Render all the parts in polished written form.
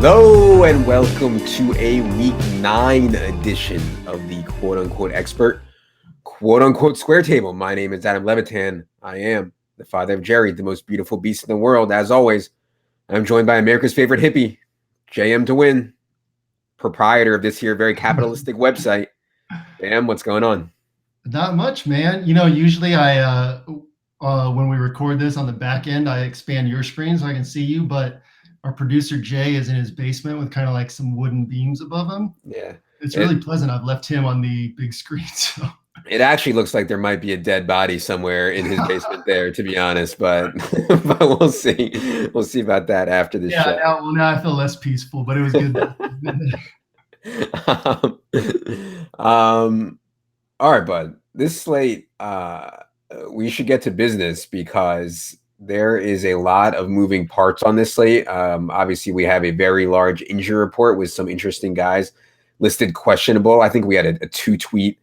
Hello and welcome to a Week 9 edition of the quote-unquote expert, quote-unquote square table. My name is Adam Levitan. I am the father of Jerry, the most beautiful beast in the world. As always, I'm joined by America's favorite hippie, JM to Win, proprietor of this here very capitalistic website. Bam, what's going on? Not much, man. Usually when we record this on the back end, I expand your screen so I can see you, but our producer Jay is in his basement with kind of like some wooden beams above him. Yeah. It's really pleasant. I've left him on the big screen. So. It actually looks like there might be a dead body somewhere in his basement there, to be honest, but we'll see. We'll see about that after the show. Now I feel less peaceful, but it was good. All right, bud. This slate, we should get to business because there is a lot of moving parts on this slate. Obviously, we have a very large injury report with some interesting guys listed questionable. I think we had a two-tweet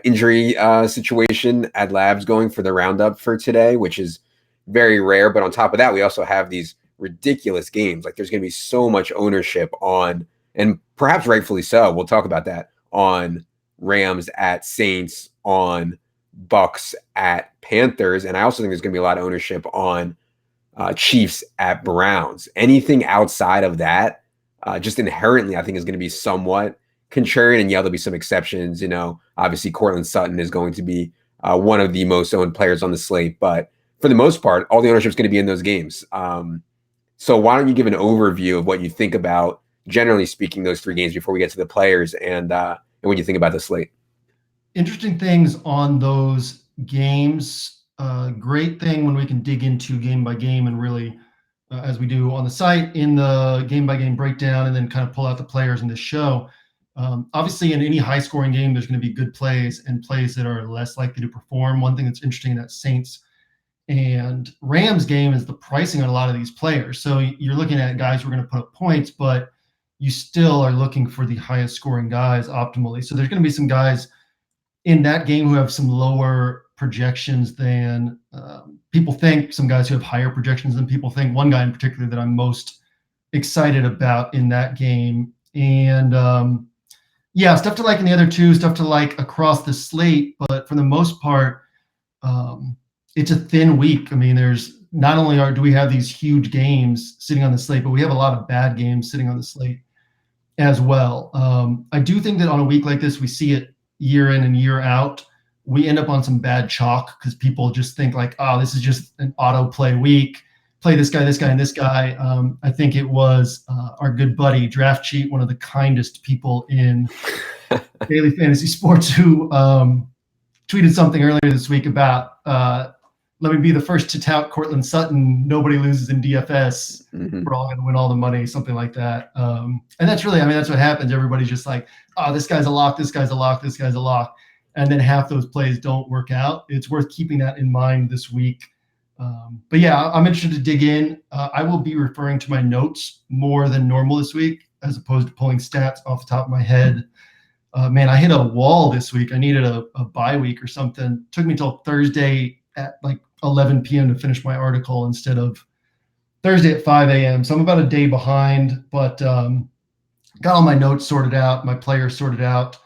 injury situation at Labs going for the roundup for today, which is very rare. But on top of that, we also have these ridiculous games. Like there's going to be so much ownership on, and perhaps rightfully so, we'll talk about that, on Rams at Saints, on Bucks at Panthers, and I also think there's going to be a lot of ownership on Chiefs at Browns. Anything outside of that, just inherently, I think is going to be somewhat contrarian. And yeah, there'll be some exceptions. Obviously, Courtland Sutton is going to be one of the most owned players on the slate, but for the most part, all the ownership is going to be in those games. So why don't you give an overview of what you think about, generally speaking, those three games before we get to the players and what you think about the slate? Interesting things on those games. Great thing when we can dig into game by game and really, as we do on the site, in the game by game breakdown, and then kind of pull out the players in this show. Obviously, in any high scoring game, there's going to be good plays and plays that are less likely to perform. One thing that's interesting in that Saints and Rams game is the pricing on a lot of these players. So you're looking at guys who are going to put up points, but you still are looking for the highest scoring guys optimally. So there's going to be some guys in that game who have some lower projections than people think, some guys who have higher projections than people think. One guy in particular that I'm most excited about in that game. And stuff to like in the other two, stuff to like across the slate. But for the most part, it's a thin week. I mean, there's not only do we have these huge games sitting on the slate, but we have a lot of bad games sitting on the slate as well. I do think that on a week like this, we see it year in and year out. We end up on some bad chalk because people just think like, oh, this is just an auto play week. Play this guy, and this guy. I think it was our good buddy Draft Cheat, one of the kindest people in daily fantasy sports, who tweeted something earlier this week about let me be the first to tout Courtland Sutton. Nobody loses in DFS. Mm-hmm. We're all going to win all the money, something like that. And that's really, that's what happens. Everybody's just like, oh, this guy's a lock, this guy's a lock, this guy's a lock. And then half those plays don't work out. It's worth keeping that in mind this week. But yeah, I'm interested to dig in. I will be referring to my notes more than normal this week, as opposed to pulling stats off the top of my head. Man, I hit a wall this week. I needed a bye week or something. It took me till Thursday at like 11 p.m. to finish my article instead of Thursday at 5 a.m. So I'm about a day behind, but got all my notes sorted out, my players sorted out.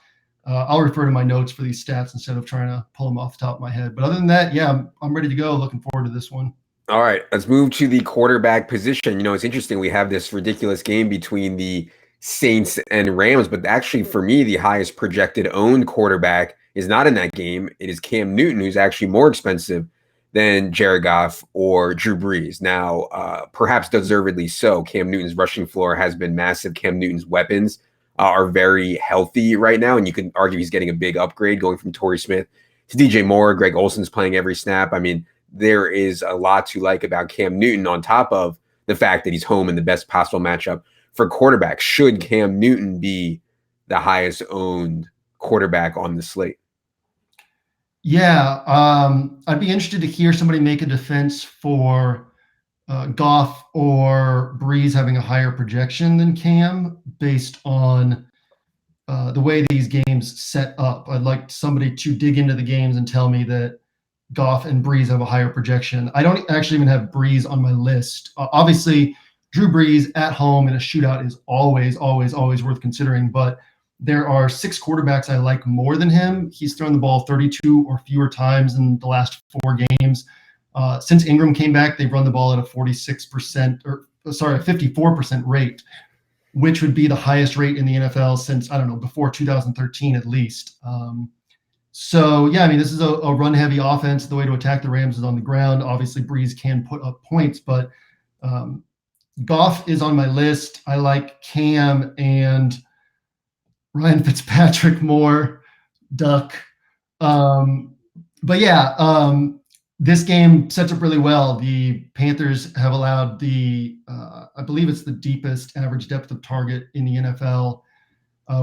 I'll refer to my notes for these stats instead of trying to pull them off the top of my head. But other than that, yeah, I'm ready to go. Looking forward to this one. All right, let's move to the quarterback position. It's interesting. We have this ridiculous game between the Saints and Rams, but actually for me, the highest projected owned quarterback is not in that game. It is Cam Newton, who's actually more expensive than Jared Goff or Drew Brees. Now, perhaps deservedly so. Cam Newton's rushing floor has been massive. Cam Newton's weapons are very healthy right now, and you can argue he's getting a big upgrade going from Torrey Smith to DJ Moore. Greg Olson's playing every snap. I mean, there is a lot to like about Cam Newton on top of the fact that he's home in the best possible matchup for quarterbacks. Should Cam Newton be the highest owned quarterback on the slate? Yeah, I'd be interested to hear somebody make a defense for Goff or Brees having a higher projection than Cam based on the way these games set up. I'd like somebody to dig into the games and tell me that Goff and Brees have a higher projection. I don't actually even have Brees on my list. Obviously, Drew Brees at home in a shootout is always, always, always worth considering. But there are 6 quarterbacks I like more than him. He's thrown the ball 32 or fewer times in the last 4 games. Since Ingram came back, they've run the ball at a 54% rate, which would be the highest rate in the NFL since, I don't know, before 2013 at least. So, yeah, I mean, this is a run-heavy offense. The way to attack the Rams is on the ground. Obviously, Brees can put up points, but Goff is on my list. I like Cam and Ryan Fitzpatrick more. Duck. But yeah, this game sets up really well. The Panthers have allowed I believe it's the deepest average depth of target in the NFL.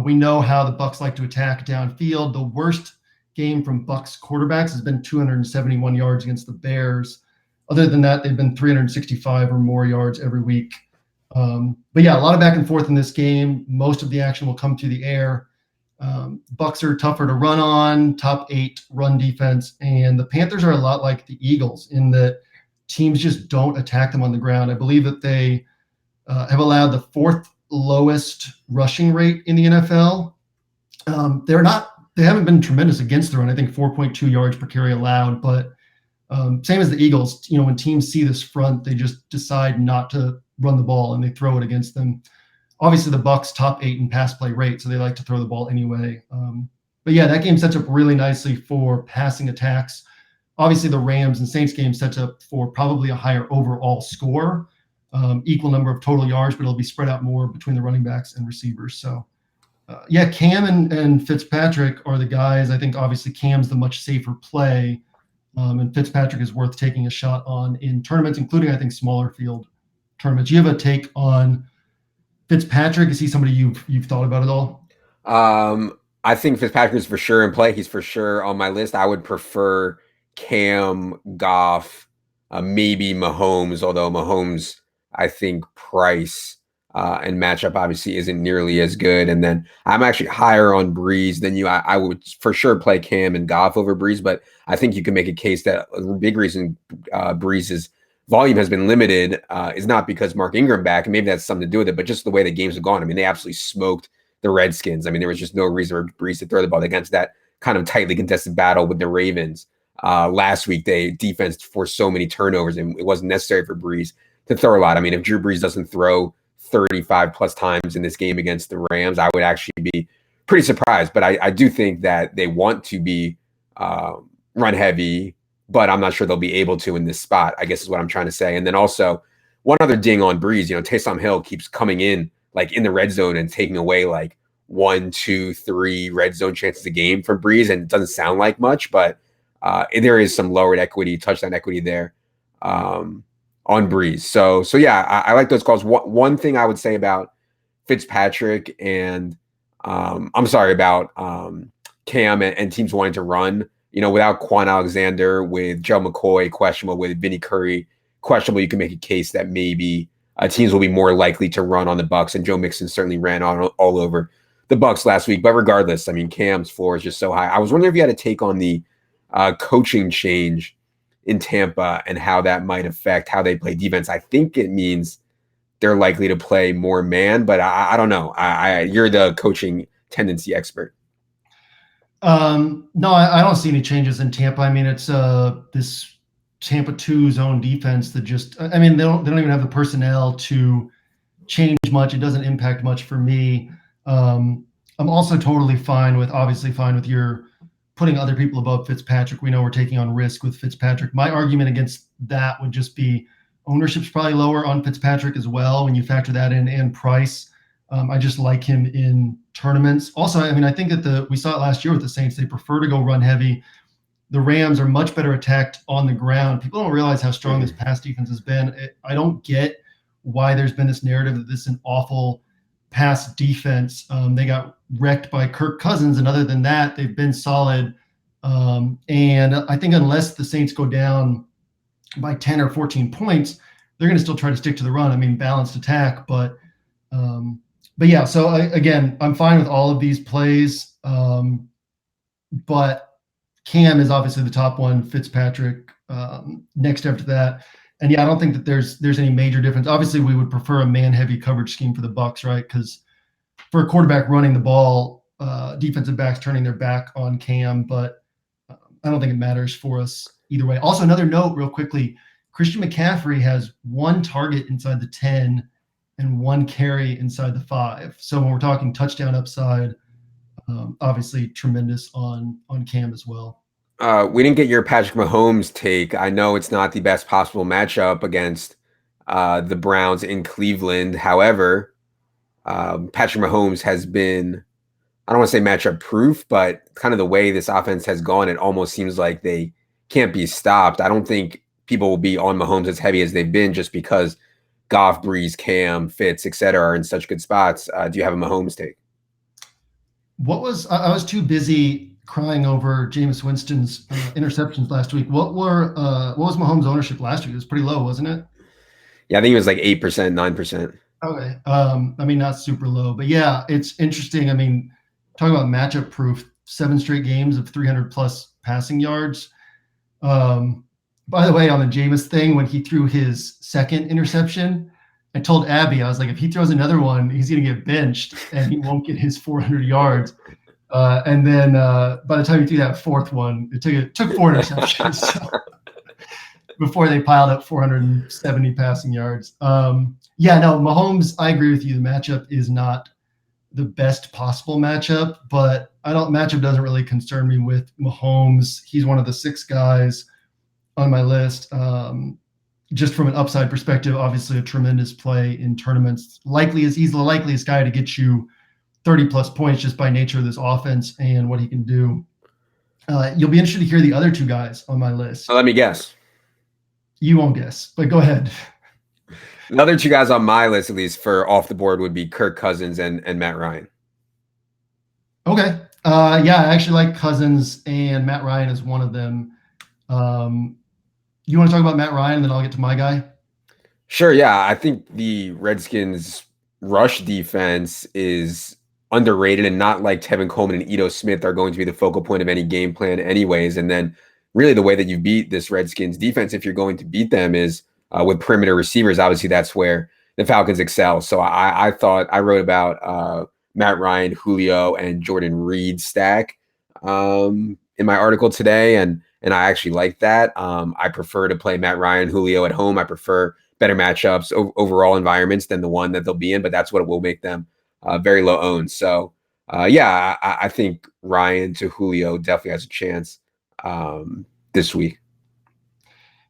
We know how the Bucs like to attack downfield. The worst game from Bucs quarterbacks has been 271 yards against the Bears. Other than that, they've been 365 or more yards every week. But yeah, a lot of back and forth in this game. Most of the action will come through the air. Bucs are tougher to run on, top 8 run defense, and the Panthers are a lot like the Eagles in that teams just don't attack them on the ground. I believe that they have allowed the 4th lowest rushing rate in the NFL. They haven't been tremendous against the run. I think 4.2 yards per carry allowed, but same as the Eagles, when teams see this front, they just decide not to run the ball and they throw it against them. Obviously, the Bucs top 8 in pass play rate, so they like to throw the ball anyway. But yeah, that game sets up really nicely for passing attacks. Obviously, the Rams and Saints game sets up for probably a higher overall score, equal number of total yards, but it'll be spread out more between the running backs and receivers. So, yeah, Cam and Fitzpatrick are the guys. I think obviously Cam's the much safer play, and Fitzpatrick is worth taking a shot on in tournaments, including, I think, smaller field tournaments. You have a take on Fitzpatrick? Is he somebody you've thought about at all? I think Fitzpatrick is for sure in play. He's for sure on my list. I would prefer Cam, Goff, maybe Mahomes, although Mahomes, I think price and matchup obviously isn't nearly as good. And then I'm actually higher on Brees than you. I would for sure play Cam and Goff over Brees, but I think you can make a case that a big reason Brees' volume has been limited is not because Mark Ingram back, and maybe that's something to do with it, but just the way the games have gone. I mean, they absolutely smoked the Redskins. I mean, there was just no reason for Brees to throw the ball against that kind of tightly contested battle with the Ravens. Last week, they defense forced so many turnovers, and it wasn't necessary for Brees to throw a lot. I mean, if Drew Brees doesn't throw 35 plus times in this game against the Rams, I would actually be pretty surprised. But I do think that they want to be run heavy, but I'm not sure they'll be able to in this spot, I guess is what I'm trying to say. And then also one other ding on Brees, Taysom Hill keeps coming in like in the red zone and taking away like 1, 2, 3 red zone chances a game from Brees. And it doesn't sound like much, but there is some lowered equity, touchdown equity there on Brees. So yeah, I like those calls. One thing I would say about Fitzpatrick and I'm sorry about Cam and teams wanting to run, without Quan Alexander, with Joe McCoy questionable, with Vinny Curry questionable, you can make a case that maybe teams will be more likely to run on the Bucs, and Joe Mixon certainly ran all over the Bucs last week. But regardless, I mean, Cam's floor is just so high. I was wondering if you had a take on the coaching change in Tampa and how that might affect how they play defense. I think it means they're likely to play more man, but I don't know. You're the coaching tendency expert. No, I don't see any changes in Tampa. I mean, it's this Tampa 2 zone defense that they don't even have the personnel to change much. It doesn't impact much for me. I'm also totally fine with your putting other people above Fitzpatrick. We know we're taking on risk with Fitzpatrick. My argument against that would just be ownership's probably lower on Fitzpatrick as well when you factor that in, and price. I just like him in tournaments. Also, I mean, I think that we saw it last year with the Saints. They prefer to go run heavy. The Rams are much better attacked on the ground. People don't realize how strong this pass defense has been. I don't get why there's been this narrative that this is an awful pass defense. They got wrecked by Kirk Cousins, and other than that, they've been solid. And I think unless the Saints go down by 10 or 14 points, they're going to still try to stick to the run. I mean, balanced attack, but yeah. So I'm fine with all of these plays, but Cam is obviously the top one. Fitzpatrick next after that, And yeah, I don't think that there's any major difference. Obviously, we would prefer a man-heavy coverage scheme for the Bucs, right? Because for a quarterback running the ball, defensive backs turning their back on Cam, but I don't think it matters for us either way. Also, another note, real quickly: Christian McCaffrey has 1 target inside the 10 and 1 carry inside the 5. So when we're talking touchdown upside, obviously tremendous on Cam as well. We didn't get your Patrick Mahomes take. I know it's not the best possible matchup against the Browns in Cleveland. However, Patrick Mahomes has been, I don't want to say matchup proof, but kind of the way this offense has gone, it almost seems like they can't be stopped. I don't think people will be on Mahomes as heavy as they've been just because Goff, Breeze, Cam, Fitz, etc. are in such good spots. Do you have a Mahomes take? I was too busy crying over Jameis Winston's interceptions last week. What was Mahomes' ownership last week? It was pretty low, wasn't it? Yeah, I think it was like 8%, 9%. Okay. I mean, not super low, but yeah, it's interesting. I mean, talking about matchup proof, 7 straight games of 300 plus passing yards. By the way, on the Jameis thing, when he threw his second interception, I told Abby, I was like, if he throws another one, he's going to get benched and he won't get his 400 yards. And then by the time he threw that fourth one, it took 4 interceptions so, before they piled up 470 passing yards. Yeah, no, Mahomes, I agree with you. The matchup is not the best possible matchup, but matchup doesn't really concern me with Mahomes. He's one of the 6 guys on my list. Just from an upside perspective, obviously a tremendous play in tournaments. He's the likeliest guy to get you 30 plus points just by nature of this offense and what he can do. You'll be interested to hear the other 2 guys on my list. Let me guess. You won't guess, but go ahead. The other 2 guys on my list, at least for off the board, would be Kirk Cousins and Matt Ryan. Okay. Yeah, I actually like Cousins, and Matt Ryan is one of them. You want to talk about Matt Ryan, and then I'll get to my guy? Sure, yeah. I think the Redskins' rush defense is underrated, and not like Tevin Coleman and Ito Smith are going to be the focal point of any game plan anyways. And then really the way that you beat this Redskins defense, if you're going to beat them, is with perimeter receivers. Obviously, that's where the Falcons excel. So I thought I wrote about Matt Ryan, Julio, and Jordan Reed stack in my article today, and I actually like that. I prefer to play Matt Ryan, Julio at home. I prefer better matchups, overall environments than the one that they'll be in, but that's what will make them very low owned. So yeah, I think Ryan to Julio definitely has a chance this week.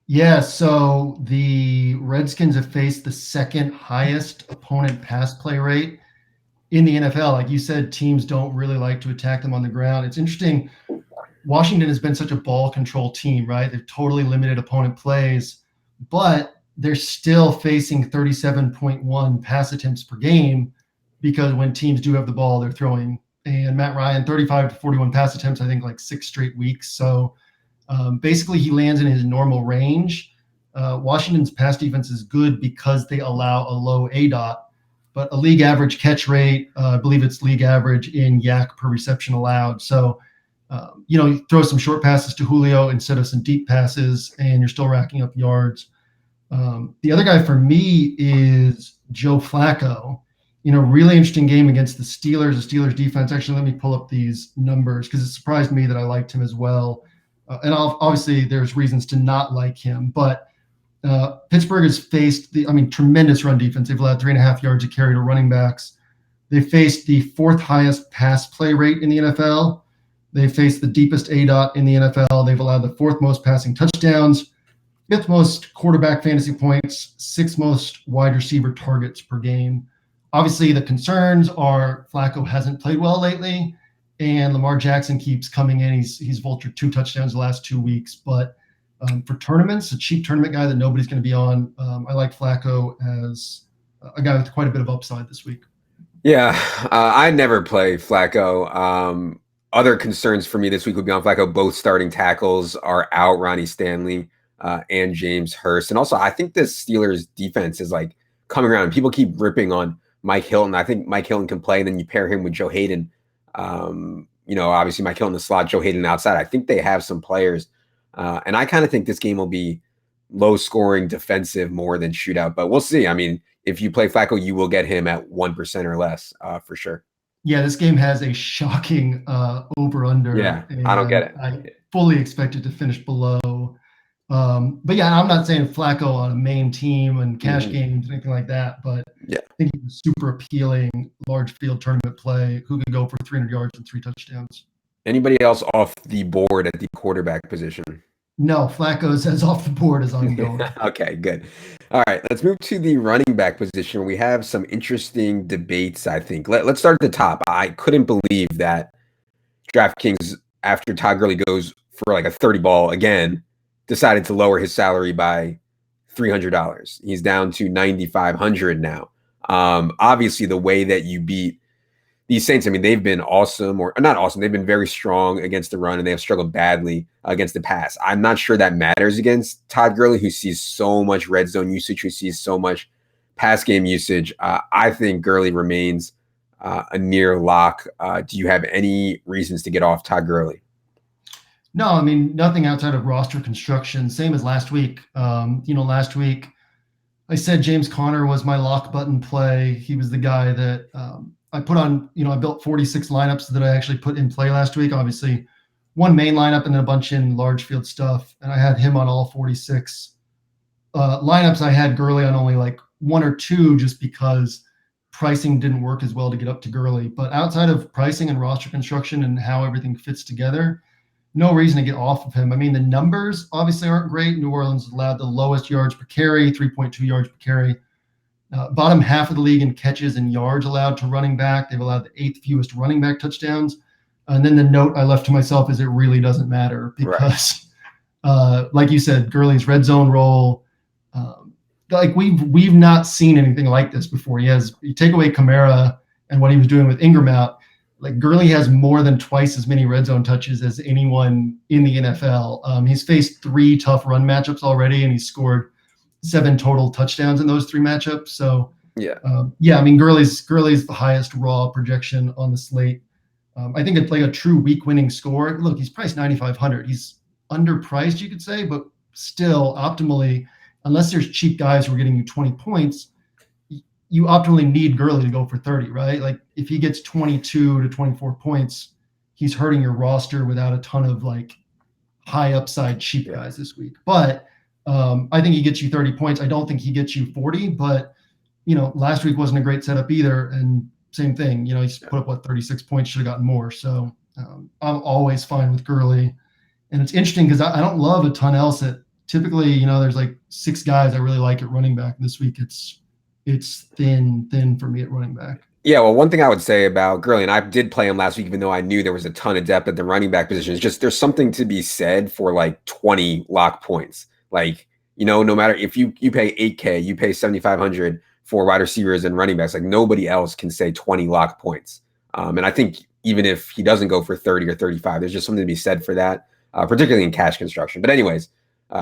Yeah, so the Redskins have faced the 2nd highest opponent pass play rate in the NFL. Like you said, teams don't really like to attack them on the ground. It's interesting. Washington has been such a ball control team, right? They've totally limited opponent plays, but they're still facing 37.1 pass attempts per game because when teams do have the ball, they're throwing. And Matt Ryan, 35 to 41 pass attempts, I think like 6 straight weeks. So basically he lands in his normal range. Washington's pass defense is good because they allow a low ADOT, but a league average catch rate, I believe it's league average in yak per reception allowed. So, you throw some short passes to Julio instead of some deep passes, and you're still racking up yards. The other guy for me is Joe Flacco. Really interesting game against the Steelers. The Steelers defense. Actually, let me pull up these numbers because it surprised me that I liked him as well. And obviously, there's reasons to not like him, but Pittsburgh has faced tremendous run defense. They've allowed 3.5 yards a carry to running backs. They faced the 4th highest pass play rate in the NFL. They faced the deepest ADOT in the NFL. They've allowed the 4th most passing touchdowns, 5th most quarterback fantasy points, 6th most wide receiver targets per game. Obviously, the concerns are Flacco hasn't played well lately, and Lamar Jackson keeps coming in. He's vultured 2 touchdowns the last 2 weeks. But for tournaments, a cheap tournament guy that nobody's going to be on, I like Flacco as a guy with quite a bit of upside this week. Yeah, I never play Flacco. Other concerns for me this week would be on Flacco. Both starting tackles are out, Ronnie Stanley and James Hurst. And also, I think the Steelers defense is like coming around. People keep ripping on Mike Hilton. I think Mike Hilton can play, and then you pair him with Joe Hayden. Obviously Mike Hilton in the slot, Joe Hayden outside. I think they have some players. And I kind of think this game will be low scoring defensive more than shootout. But we'll see. I mean, if you play Flacco, you will get him at 1% or less for sure. Yeah, this game has a shocking over-under, Yeah, I don't get and it. I fully expect it to finish below. But yeah, I'm not saying Flacco on a main team and cash games, anything like that, but Yeah. I think he's a super appealing large field tournament play who could go for 300 yards and 3 touchdowns. Anybody else off the board at the quarterback position? No, Flacco's as off the board as I'm going. Okay, good. All right, let's move to the running back position. We have some interesting debates, I think. Let's start at the top. I couldn't believe that DraftKings, after Todd Gurley goes for like a 30 ball again, decided to lower his salary by $300. He's down to 9,500 now. Obviously, the way that you beat these Saints, I mean, they've been awesome, or not awesome. They've been very strong against the run, and they have struggled badly against the pass. I'm not sure that matters against Todd Gurley, who sees so much red zone usage, who sees so much pass game usage. I think Gurley remains a near lock. Do you have any reasons to get off Todd Gurley? No, I mean, nothing outside of roster construction. Same as last week. Last week I said James Conner was my lock button play. He was the guy that I put on, I built 46 lineups that I actually put in play last week. Obviously, one main lineup and then a bunch in large field stuff. And I had him on all 46 lineups. I had Gurley on only like 1 or 2 just because pricing didn't work as well to get up to Gurley. But outside of pricing and roster construction and how everything fits together, no reason to get off of him. I mean, the numbers obviously aren't great. New Orleans allowed the lowest yards per carry, 3.2 yards per carry. Bottom half of the league in catches and yards allowed to running back. They've allowed the 8th fewest running back touchdowns. And then the note I left to myself is it really doesn't matter because, like you said, Gurley's red zone role, like we've not seen anything like this before. You take away Kamara and what he was doing with Ingram out, like Gurley has more than twice as many red zone touches as anyone in the NFL. He's faced 3 tough run matchups already, and he's scored 7 total touchdowns in those 3 matchups. So I mean, Gurley's the highest raw projection on the slate. I think it's like a true week winning score. Look, he's priced 9,500. He's underpriced, you could say, but still optimally, unless there's cheap guys who are getting you 20 points, you optimally need Gurley to go for 30, right? Like if he gets 22 to 24 points, he's hurting your roster without a ton of like high upside cheap guys this week. But I think he gets you 30 points. I don't think he gets you 40, but last week wasn't a great setup either. And same thing, he's put up 36 points, should have gotten more. So I'm always fine with Gurley. And it's interesting because I don't love a ton else at typically, there's like 6 guys I really like at running back. This week it's thin for me at running back. Yeah, well, one thing I would say about Gurley, and I did play him last week, even though I knew there was a ton of depth at the running back position, is just there's something to be said for like 20 lock points. Like, no matter if you pay 8K, you pay 7,500 for wide receivers and running backs, like nobody else can say 20 lock points. And I think even if he doesn't go for 30 or 35, there's just something to be said for that, particularly in cash construction. But anyways,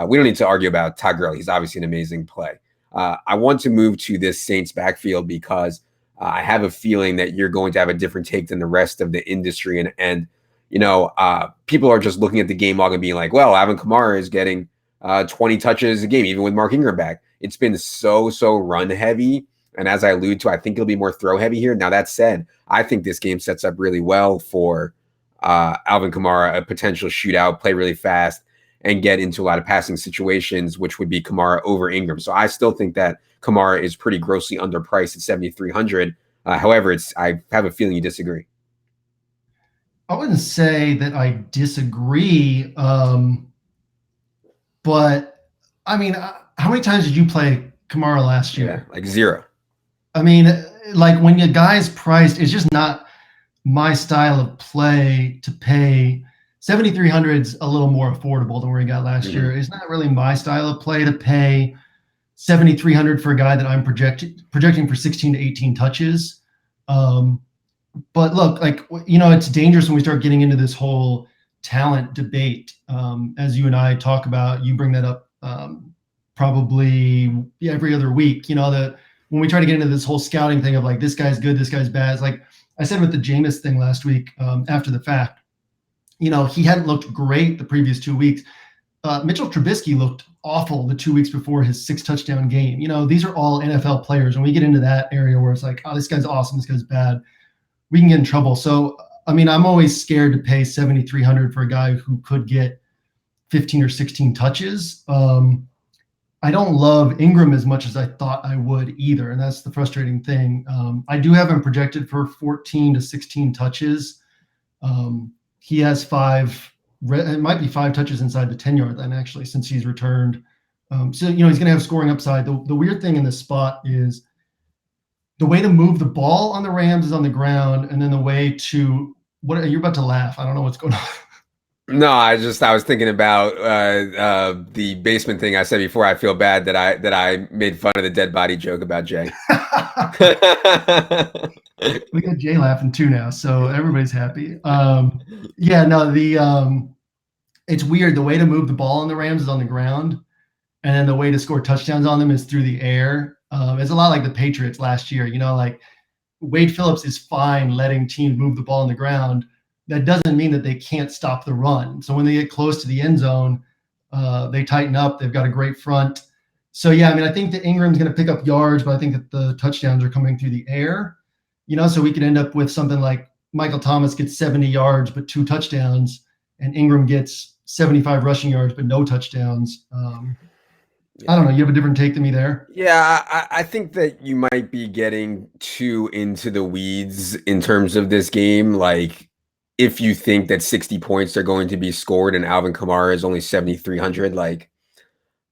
we don't need to argue about Todd Gurley. He's obviously an amazing play. I want to move to this Saints backfield because I have a feeling that you're going to have a different take than the rest of the industry. And people are just looking at the game log and being like, well, Alvin Kamara is getting 20 touches a game, even with Mark Ingram back. It's been so run heavy. And as I allude to, I think it'll be more throw heavy here. Now, that said, I think this game sets up really well for Alvin Kamara, a potential shootout, play really fast, and get into a lot of passing situations, which would be Kamara over Ingram. So I still think that Kamara is pretty grossly underpriced at 7,300. However, I have a feeling you disagree. I wouldn't say that I disagree, but I mean, how many times did you play Kamara last year? Yeah, like 0. I mean, like when your guy's priced, it's just not my style of play to pay. 7,300 is a little more affordable than where he got last year. It's not really my style of play to pay 7,300 for a guy that I'm projecting for 16 to 18 touches. But look, like, it's dangerous when we start getting into this whole talent debate. As you and I talk about, you bring that up probably every other week, that when we try to get into this whole scouting thing of like, this guy's good, this guy's bad. It's like I said with the Jameis thing last week after the fact, he hadn't looked great the previous 2 weeks. Mitchell Trubisky looked awful the 2 weeks before his 6-touchdown game. These are all NFL players. When we get into that area where it's like, oh, this guy's awesome, this guy's bad, we can get in trouble. So, I'm always scared to pay $7,300 for a guy who could get 15 or 16 touches. I don't love Ingram as much as I thought I would either, and that's the frustrating thing. I do have him projected for 14 to 16 touches. He has 5. It might be 5 touches inside the 10-yard line, actually, since he's returned. So, he's going to have scoring upside. The weird thing in this spot is the way to move the ball on the Rams is on the ground, and then the way to – what are you about to laugh? I don't know what's going on. No, I was thinking about the basement thing I said before. I feel bad that I made fun of the dead body joke about Jay. We got Jay laughing too now, so everybody's happy. It's weird. The way to move the ball on the Rams is on the ground, and then the way to score touchdowns on them is through the air. It's a lot like the Patriots last year. Like Wade Phillips is fine letting teams move the ball on the ground. That doesn't mean that they can't stop the run. So when they get close to the end zone, they tighten up. They've got a great front. So, I think that Ingram's going to pick up yards, but I think that the touchdowns are coming through the air. So we could end up with something like Michael Thomas gets 70 yards but 2 touchdowns, and Ingram gets 75 rushing yards but no touchdowns. I don't know. You have a different take than me there? Yeah, I think that you might be getting too into the weeds in terms of this game. Like, if you think that 60 points are going to be scored and Alvin Kamara is only 7,300, like,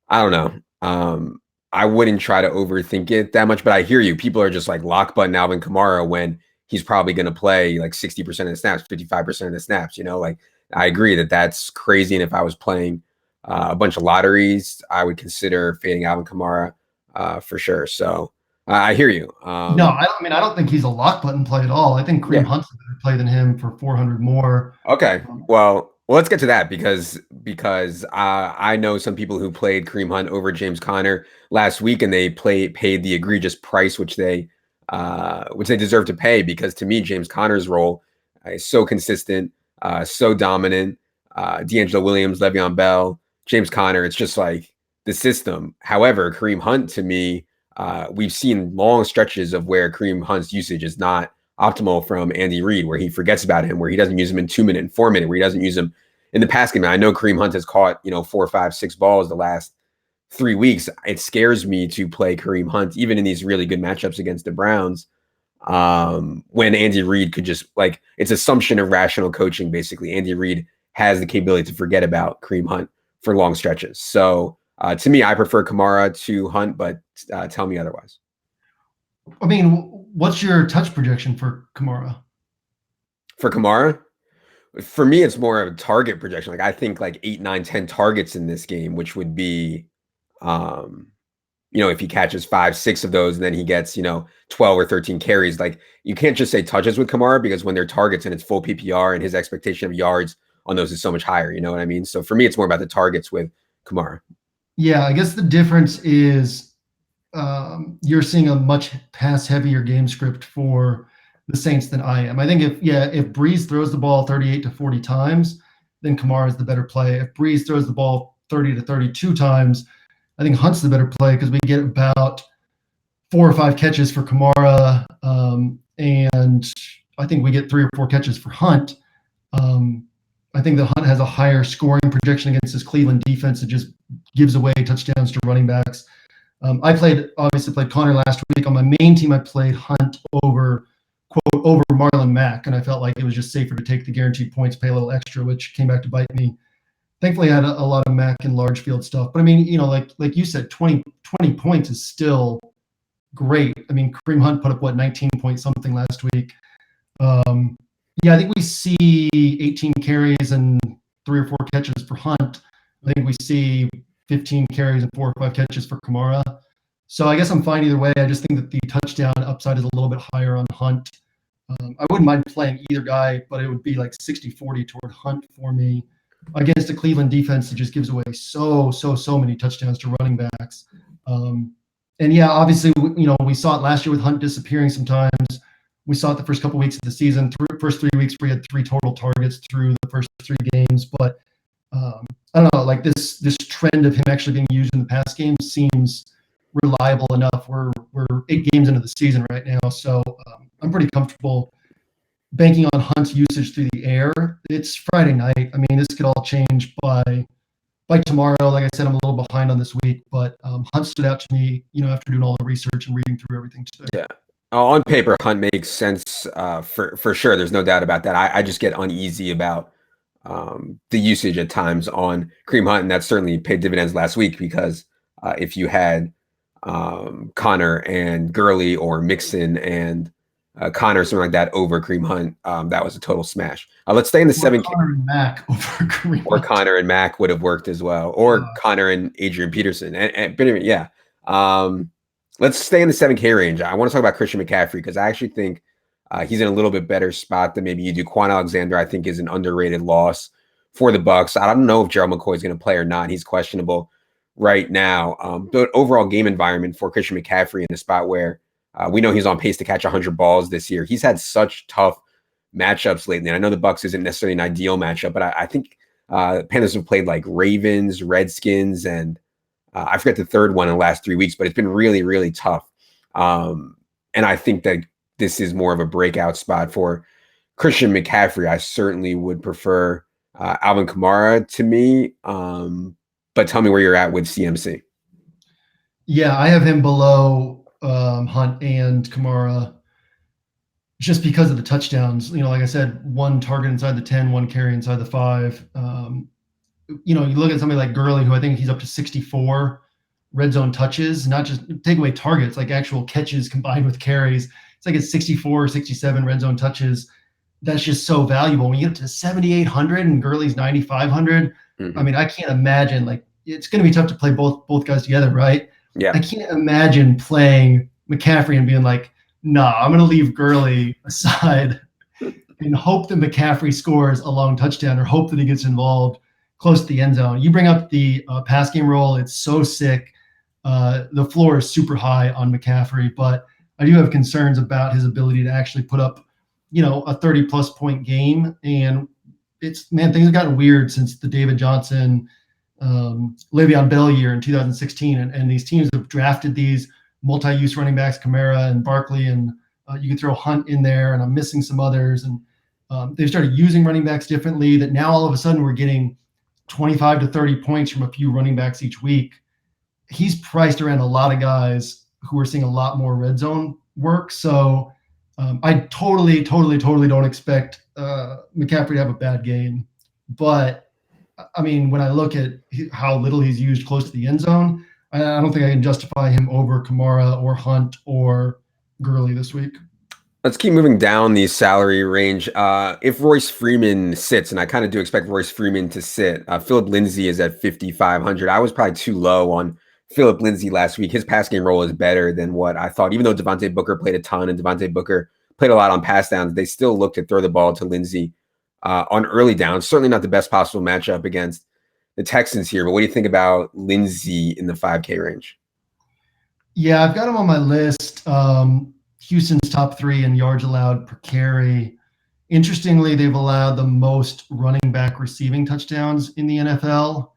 I don't know. I wouldn't try to overthink it that much, but I hear you. People are just like lock button Alvin Kamara when he's probably going to play like 60% of the snaps, 55% of the snaps. Like, I agree that that's crazy. And if I was playing a bunch of lotteries, I would consider fading Alvin Kamara for sure. So I hear you. No, I don't think he's a lock button play at all. I think Kareem Hunt's a better play than him for 400 more. Okay. Well, let's get to that because I know some people who played Kareem Hunt over James Conner last week, and they paid the egregious price which they deserve to pay, because to me James Conner's role is so consistent, so dominant. D'Angelo Williams, Le'Veon Bell, James Conner, it's just like the system. However, Kareem Hunt, to me, we've seen long stretches of where Kareem Hunt's usage is not optimal from Andy Reid, where he forgets about him, where he doesn't use him in 2 minute and 4 minute, where he doesn't use him in the pass game. I know Kareem Hunt has caught 4, 5, 6 balls the last 3 weeks. It scares me to play Kareem Hunt even in these really good matchups against the Browns, when Andy Reid could just, like, it's assumption of rational coaching. Basically, Andy Reid has the capability to forget about Kareem Hunt for long stretches. So to me, I prefer Kamara to Hunt, but tell me otherwise. What's your touch projection for Kamara? For Kamara? For me, it's more of a target projection. Like, I think like 8, 9, 10 targets in this game, which would be, if he catches 5, 6 of those, and then he gets, 12 or 13 carries. Like, you can't just say touches with Kamara, because when they're targets and it's full PPR, and his expectation of yards on those is so much higher. You know what I mean? So for me, it's more about the targets with Kamara. Yeah, I guess the difference is you're seeing a much pass heavier game script for the Saints than I am. I think if Breeze throws the ball 38 to 40 times, then Kamara is the better play. If Breeze throws the ball 30 to 32 times, I think Hunt's the better play, because we get about 4 or 5 catches for Kamara, and I think we get 3 or 4 catches for Hunt. I think that Hunt has a higher scoring projection against this Cleveland defense that just gives away touchdowns to running backs. I obviously played Conner last week. On my main team, I played Hunt over Marlon Mack, and I felt like it was just safer to take the guaranteed points, pay a little extra, which came back to bite me. Thankfully, I had a lot of Mack and large field stuff. But like you said, 20 points is still great. Kareem Hunt put up 19 point something last week. I think we see 18 carries and 3 or 4 catches for Hunt. I think we see 15 carries and 4 or 5 catches for Kamara. So I guess I'm fine either way. I just think that the touchdown upside is a little bit higher on Hunt. I wouldn't mind playing either guy, but it would be like 60-40 toward Hunt for me against a Cleveland defense that just gives away so many touchdowns to running backs. Obviously, we saw it last year with Hunt disappearing sometimes. We saw it the first couple weeks of the season. First 3 weeks, we had 3 total targets through the first 3 games. But I don't know, like like this trend of him actually being used in the pass game seems reliable enough. We're 8 games into the season right now, so I'm pretty comfortable banking on Hunt's usage through the air. It's Friday night. I mean, this could all change by tomorrow. Like I said, I'm a little behind on this week, but Hunt stood out to me, after doing all the research and reading through everything today. Yeah. On paper, Hunt makes sense for sure. There's no doubt about that. I just get uneasy about the usage at times on Kareem Hunt, and that certainly paid dividends last week because if you had Connor and Gurley or Mixon and Connor, something like that, over Kareem Hunt, that was a total smash. Let's stay in the 7K. Connor and Mac over Kareem Or Hunt. Connor and Mac would have worked as well, or Connor and Adrian Peterson. But anyway, yeah. Let's stay in the 7K range. I want to talk about Christian McCaffrey because I actually think he's in a little bit better spot than maybe you do. Quan Alexander, I think, is an underrated loss for the Bucs. I don't know if Gerald McCoy is going to play or not. He's questionable right now. But overall game environment for Christian McCaffrey in a spot where we know he's on pace to catch 100 balls this year. He's had such tough matchups lately. And I know the Bucs isn't necessarily an ideal matchup, but I think Panthers have played like Ravens, Redskins, and I forget the third one in the last 3 weeks, but it's been really, really tough. And I think that this is more of a breakout spot for Christian McCaffrey. I certainly would prefer Alvin Kamara to me. But tell me where you're at with CMC. Yeah, I have him below Hunt and Kamara just because of the touchdowns. Like I said, 1 target inside the 10, 1 carry inside the 5. You look at somebody like Gurley, who I think he's up to 64 red zone touches, not just take away targets, like actual catches combined with carries. It's like it's 64 or 67 red zone touches. That's just so valuable. When you get up to 7,800 and Gurley's 9,500, I mean, I can't imagine, like, it's going to be tough to play both guys together, right? Yeah. I can't imagine playing McCaffrey and being like, nah, I'm going to leave Gurley aside and hope that McCaffrey scores a long touchdown or hope that he gets involved close to the end zone. You bring up the pass game role. It's so sick. The floor is super high on McCaffrey, but I do have concerns about his ability to actually put up, a 30-plus point game. And things have gotten weird since the David Johnson, Le'Veon Bell year in 2016. And these teams have drafted these multi-use running backs, Kamara and Barkley, and you can throw Hunt in there, and I'm missing some others. And they've started using running backs differently, that now all of a sudden we're getting 25 to 30 points from a few running backs each week. He's priced around a lot of guys who are seeing a lot more red zone work. So I totally don't expect McCaffrey to have a bad game. But, I mean, when I look at how little he's used close to the end zone, I don't think I can justify him over Kamara or Hunt or Gurley this week. Let's keep moving down the salary range. If Royce Freeman sits, and I kind of do expect Royce Freeman to sit, Phillip Lindsay is at 5,500. I was probably too low on Phillip Lindsay last week. His pass game role is better than what I thought. Even though Devontae Booker played a ton and Devontae Booker played a lot on pass downs, they still look to throw the ball to Lindsay on early downs. Certainly not the best possible matchup against the Texans here. But what do you think about Lindsay in the 5K range? Yeah, I've got him on my list. Houston's top 3 in yards allowed per carry. Interestingly, they've allowed the most running back receiving touchdowns in the NFL,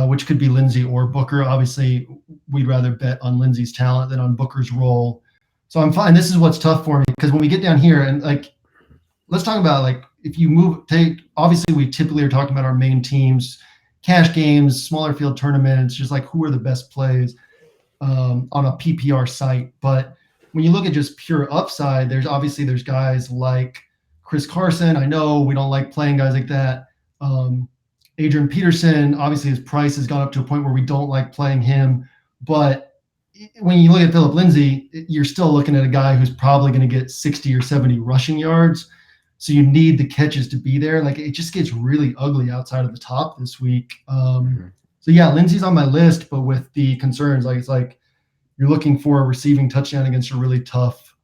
which could be Lindsay or Booker. Obviously, we'd rather bet on Lindsay's talent than on Booker's role. So I'm fine. This is what's tough for me, because when we get down here and, like, let's talk about, like, if you obviously we typically are talking about our main teams, cash games, smaller field tournaments, just like who are the best plays on a PPR site. But when you look at just pure upside, there's guys like Chris Carson. I know we don't like playing guys like that. Adrian Peterson, obviously his price has gone up to a point where we don't like playing him. But when you look at Phillip Lindsay, you're still looking at a guy who's probably going to get 60 or 70 rushing yards. So you need the catches to be there. Like, it just gets really ugly outside of the top this week. So yeah, Lindsay's on my list, but with the concerns, like, it's like you're looking for a receiving touchdown against a really tough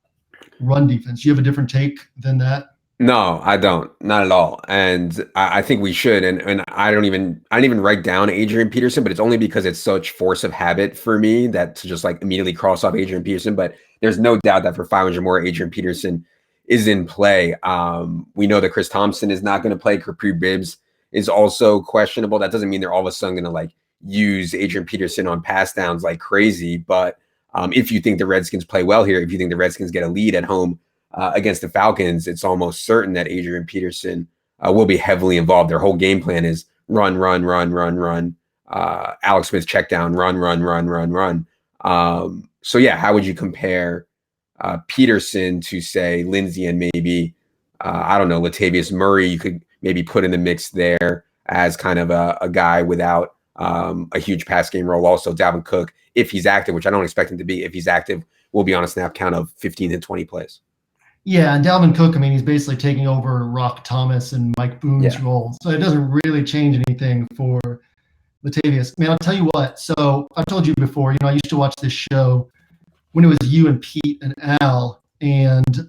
run defense. Do you have a different take than that? No, I don't. Not at all. And I think we should. And I didn't even write down Adrian Peterson, but it's only because it's such force of habit for me that to just like immediately cross off Adrian Peterson. But there's no doubt that for 500 more, Adrian Peterson is in play. We know that Chris Thompson is not going to play. Capri Bibbs is also questionable. That doesn't mean they're all of a sudden going to like use Adrian Peterson on pass downs like crazy. But if you think the Redskins play well here, if you think the Redskins get a lead at home against the Falcons, it's almost certain that Adrian Peterson will be heavily involved. Their whole game plan is run, run, run, run, run. Alex Smith check down, run, run, run, run, run. So yeah, how would you compare Peterson to say Lindsay and maybe I don't know, Latavius Murray? You could maybe put in the mix there as kind of a guy without a huge pass game role. Also, Dalvin Cook, if he's active, which I don't expect him to be, if he's active, will be on a snap count of 15 to 20 plays. Yeah, and Dalvin Cook, I mean, he's basically taking over Rock Thomas and Mike Boone's role. So it doesn't really change anything for Latavius. Man, I'll tell you what. So I've told you before, I used to watch this show when it was you and Pete and Al. And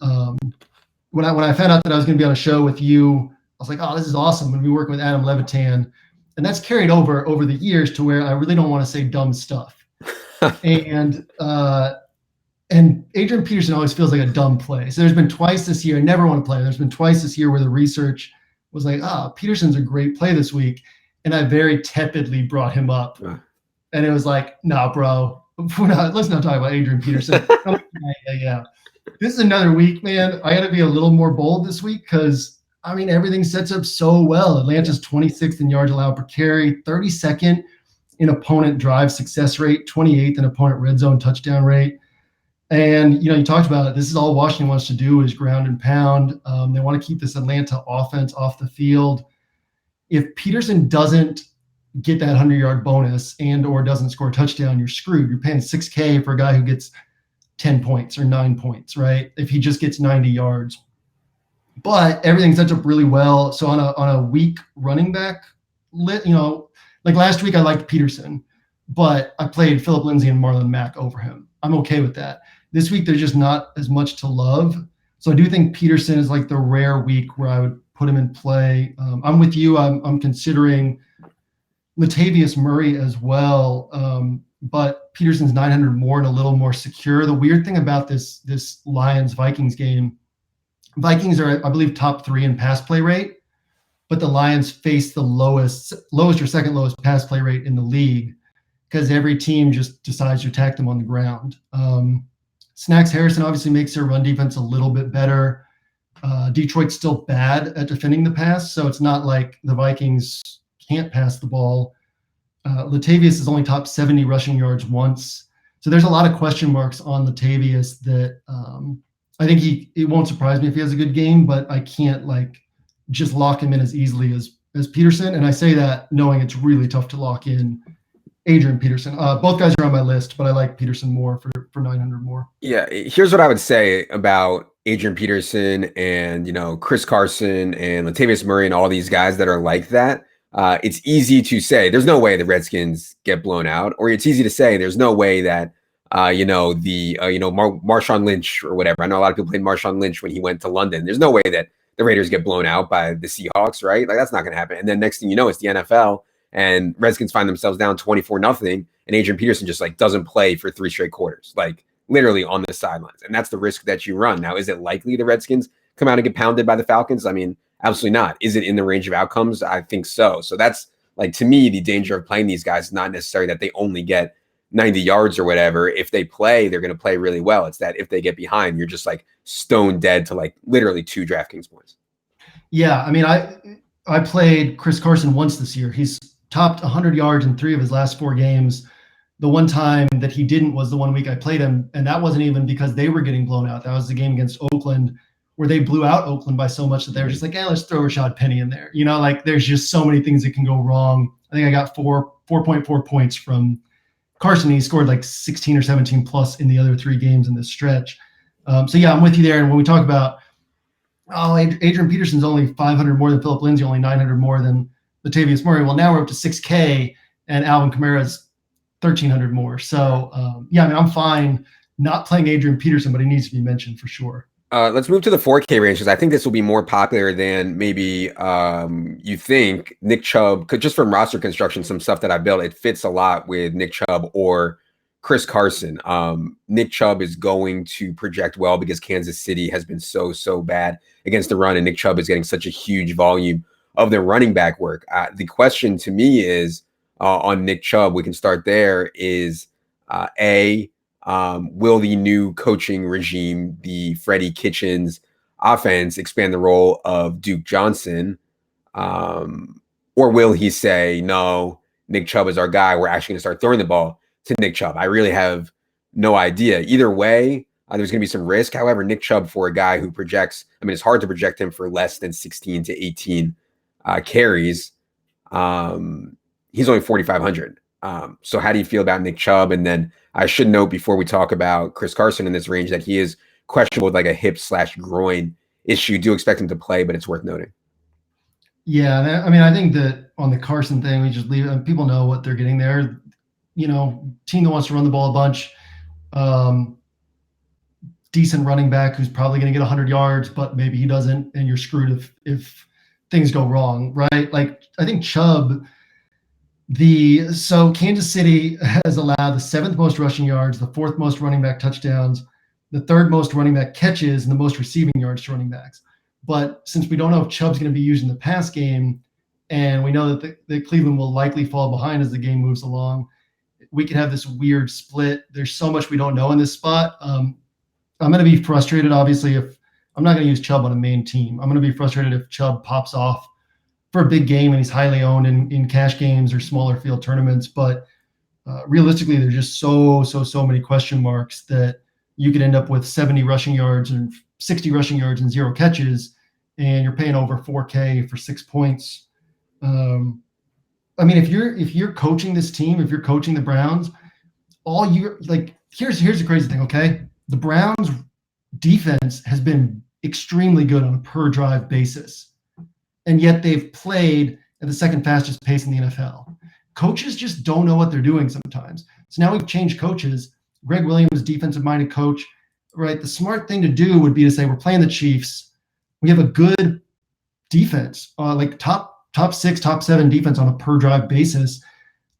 when I found out that I was going to be on a show with you, I was like, oh, this is awesome. I'm going to be working with Adam Levitan. And that's carried over the years to where I really don't want to say dumb stuff. And Adrian Peterson always feels like a dumb play. So there's been twice this year, I never want to play. There's been twice this year where the research was like, Peterson's a great play this week. And I very tepidly brought him up. And it was like, nah, bro, let's not talk about Adrian Peterson. Yeah. This is another week, man. I got to be a little more bold this week because, I mean, everything sets up so well. Atlanta's 26th in yards allowed per carry, 32nd in opponent drive success rate, 28th in opponent red zone touchdown rate. And, you talked about it. This is all Washington wants to do is ground and pound. They want to keep this Atlanta offense off the field. If Peterson doesn't get that 100-yard bonus and or doesn't score a touchdown, you're screwed. You're paying $6,000 for a guy who gets 10 points or 9 points, right? If he just gets 90 yards. But everything sets up really well. So on a weak running back, like last week I liked Peterson, but I played Phillip Lindsay and Marlon Mack over him. I'm okay with that. This week, there's just not as much to love. So I do think Peterson is like the rare week where I would put him in play. I'm with you. I'm considering Latavius Murray as well. But Peterson's 900 more and a little more secure. The weird thing about this Lions-Vikings game, Vikings are, I believe, top 3 in pass play rate, but the Lions face the lowest or second lowest pass play rate in the league because every team just decides to attack them on the ground. Snacks Harrison obviously makes their run defense a little bit better. Detroit's still bad at defending the pass, so it's not like the Vikings can't pass the ball. Latavius is only top 70 rushing yards once. So there's a lot of question marks on Latavius that I think it won't surprise me if he has a good game, but I can't just lock him in as easily as Peterson. And I say that knowing it's really tough to lock in Adrian Peterson. Both guys are on my list, but I like Peterson more for 900 more. Yeah, here's what I would say about Adrian Peterson and, Chris Carson and Latavius Murray and all these guys that are like that. It's easy to say there's no way the Redskins get blown out, or it's easy to say there's no way that, Marshawn Lynch or whatever. I know a lot of people played Marshawn Lynch when he went to London. There's no way that the Raiders get blown out by the Seahawks, right? Like that's not going to happen. And then next thing you know, it's the NFL. And Redskins find themselves down 24-0, and Adrian Peterson just doesn't play for 3 straight quarters, literally on the sidelines. And that's the risk that you run. Now, is it likely the Redskins come out and get pounded by the Falcons? I mean, absolutely not. Is it in the range of outcomes? I think so. So that's to me, the danger of playing these guys is not necessarily that they only get 90 yards or whatever. If they play, they're going to play really well. It's that if they get behind, you're just stone dead to literally 2 DraftKings points. Yeah. I mean, I played Chris Carson once this year. He's topped 100 yards in 3 of his last 4 games. The one time that he didn't was the one week I played him, and that wasn't even because they were getting blown out. That was the game against Oakland where they blew out Oakland by so much that they were just let's throw Rashad Penny in there. There's just so many things that can go wrong. I think I got 4.4 points from Carson. He scored 16 or 17 plus in the other 3 games in this stretch. So yeah, I'm with you there. And when we talk about, Adrian Peterson's only 500 more than Phillip Lindsay, only 900 more than Latavius Murray. Well, now we're up to $6,000, and Alvin Kamara's 1,300 more. So, I'm fine not playing Adrian Peterson, but he needs to be mentioned for sure. Let's move to the 4K range because I think this will be more popular than maybe you think. Nick Chubb, just from roster construction, some stuff that I built, it fits a lot with Nick Chubb or Chris Carson. Nick Chubb is going to project well because Kansas City has been so bad against the run, and Nick Chubb is getting such a huge volume of their running back work. The question to me is on Nick Chubb. We can start there. Is will the new coaching regime, the Freddie Kitchens offense, expand the role of Duke Johnson? Or will he say, no, Nick Chubb is our guy. We're actually going to start throwing the ball to Nick Chubb. I really have no idea. Either way, there's going to be some risk. However, Nick Chubb, for a guy who projects, it's hard to project him for less than 16 to 18 carries. He's only 4,500. So how do you feel about Nick Chubb? And then I should note before we talk about Chris Carson in this range that he is questionable with like a hip/groin issue. Do expect him to play, but it's worth noting. Yeah, I think that on the Carson thing, we just leave it. People know what they're getting there. Team that wants to run the ball a bunch, decent running back who's probably going to get 100 yards, but maybe he doesn't, and you're screwed if things go wrong, right? Like, I think Chubb, so Kansas City has allowed the 7th most rushing yards, the 4th most running back touchdowns, the 3rd most running back catches, and the most receiving yards to running backs. But since we don't know if Chubb's going to be used in the pass game, and we know that the Cleveland will likely fall behind as the game moves along, we could have this weird split. There's so much we don't know in this spot. I'm going to be frustrated, obviously, if I'm not going to use Chubb on a main team. I'm going to be frustrated if Chubb pops off for a big game and he's highly owned in cash games or smaller field tournaments. But realistically, there's just so many question marks that you could end up with 70 rushing yards and 60 rushing yards and 0 catches, and you're paying over $4K for 6 points. If you're coaching this team, if you're coaching the Browns, here's the crazy thing, okay? The Browns defense has been extremely good on a per drive basis, and yet they've played at the 2nd fastest pace in the NFL. Coaches just don't know what they're doing sometimes. So now we've changed coaches. Greg Williams, defensive-minded coach, right? The smart thing to do would be to say, we're playing the Chiefs. We have a good defense, like top 6, top 7 defense on a per drive basis.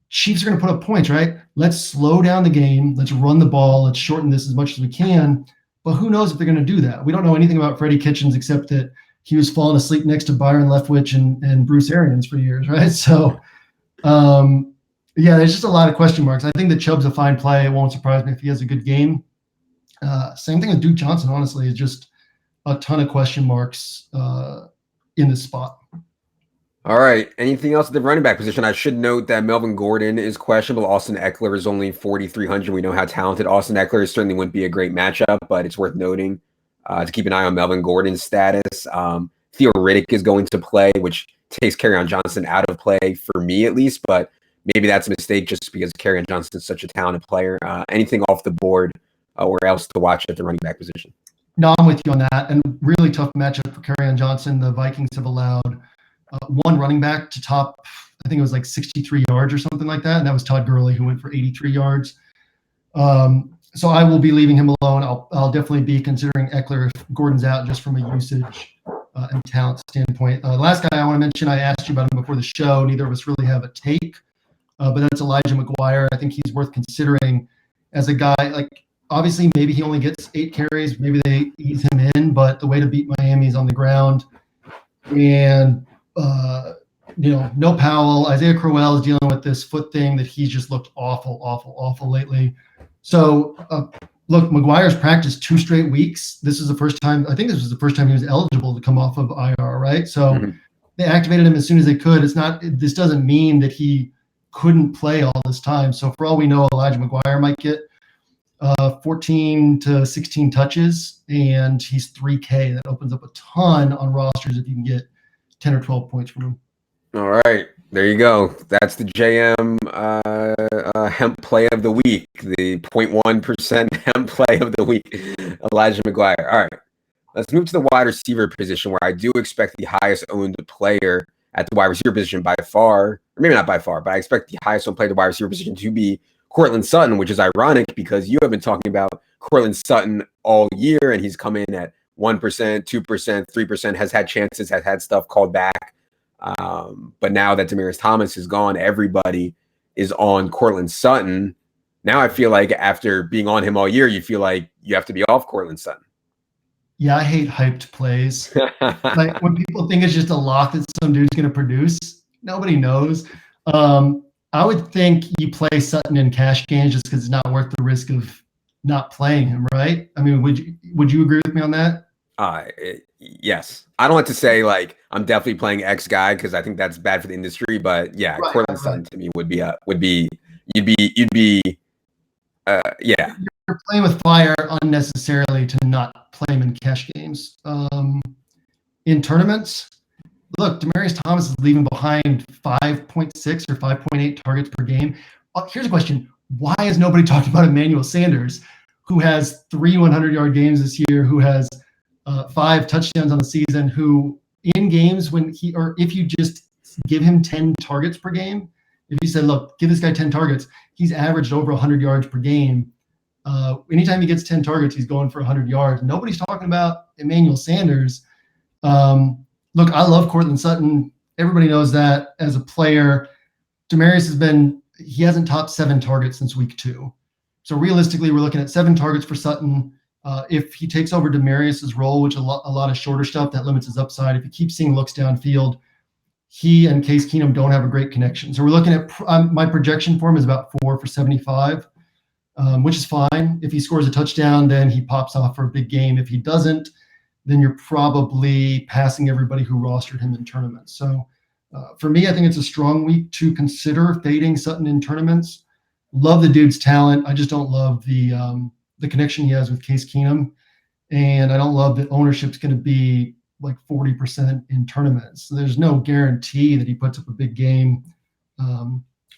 Chiefs are going to put up points, right? Let's slow down the game. Let's run the ball. Let's shorten this as much as we can. But who knows if they're going to do that? We don't know anything about Freddie Kitchens except that he was falling asleep next to Byron Leftwich and Bruce Arians for years, right? So, there's just a lot of question marks. I think that Chubb's a fine play. It won't surprise me if he has a good game. Same thing with Duke Johnson, honestly, is just a ton of question marks in this spot. All right. Anything else at the running back position? I should note that Melvin Gordon is questionable. Austin Ekeler is only 4,300. We know how talented Austin Ekeler is. Certainly wouldn't be a great matchup, but it's worth noting to keep an eye on Melvin Gordon's status. Theo Riddick is going to play, which takes Kerryon Johnson out of play for me at least, but maybe that's a mistake just because Kerryon Johnson is such a talented player. Anything off the board or else to watch at the running back position? No, I'm with you on that. And really tough matchup for Kerryon Johnson. The Vikings have allowed one running back to top, I think it was like 63 yards or something like that. And that was Todd Gurley, who went for 83 yards. So I will be leaving him alone. I'll definitely be considering Ekeler if Gordon's out, just from a usage and talent standpoint. Last guy I want to mention, I asked you about him before the show. Neither of us really have a take, but that's Elijah McGuire. I think he's worth considering as a guy. Like, obviously, maybe he only gets 8 carries. Maybe they ease him in, but the way to beat Miami is on the ground. And, no Powell. Isaiah Crowell is dealing with this foot thing that he's just looked awful lately. So, look, McGuire's practiced 2 straight weeks. This is the first time. I think this was the first time he was eligible to come off of IR, right? So they activated him as soon as they could. This doesn't mean that he couldn't play all this time. So for all we know, Elijah McGuire might get 14 to 16 touches, and he's 3K. That opens up a ton on rosters if you can get 10 or 12 points from him. All right. There you go. That's the JM hemp play of the week, the 0.1% hemp play of the week, Elijah McGuire. All right. Let's move to the wide receiver position, where I do expect the highest owned player at the wide receiver position by far, or maybe not by far, but I expect the highest owned player at the wide receiver position to be Courtland Sutton, which is ironic because you have been talking about Courtland Sutton all year, and he's come in at 1%, 2%, 3%, has had chances, has had stuff called back. But now that Demaryius Thomas is gone, everybody is on Courtland Sutton. Now I feel like after being on him all year, you feel like you have to be off Courtland Sutton. Yeah, I hate hyped plays. Like when people think it's just a lock that some dude's going to produce, nobody knows. I would think you play Sutton in cash games just because it's not worth the risk of not playing him, right? I mean, would you agree with me on that? Yes. I don't like to say like I'm definitely playing X guy because I think that's bad for the industry, but yeah, Right, Courtland right, right. Sutton to me would be you'd be yeah. You're playing with fire unnecessarily to not play him in cash games. In tournaments, look, Demaryius Thomas is leaving behind 5.6 or 5.8 targets per game. Here's a question. Why is nobody talking about Emmanuel Sanders, who has 3 100-yard games this year, who has 5 touchdowns on the season, who in games when or if you just give him 10 targets per game, if you said, look, give this guy 10 targets, he's averaged over 100 yards per game. Anytime he gets 10 targets, he's going for 100 yards. Nobody's talking about Emmanuel Sanders. Look, I love Courtland Sutton. Everybody knows that as a player. Demaryius he hasn't topped 7 targets since week 2. So realistically, we're looking at 7 targets for Sutton. If he takes over Demaryius's role, which a lot of shorter stuff, that limits his upside. If he keeps seeing looks downfield, he and Case Keenum don't have a great connection. So we're looking at my projection for him is about 4 for 75, which is fine. If he scores a touchdown, then he pops off for a big game. If he doesn't, then you're probably passing everybody who rostered him in tournaments. So for me, I think it's a strong week to consider fading Sutton in tournaments. Love the dude's talent. I just don't love the connection he has with Case Keenum. And I don't love that ownership's going to be like 40% in tournaments. So there's no guarantee that he puts up a big game.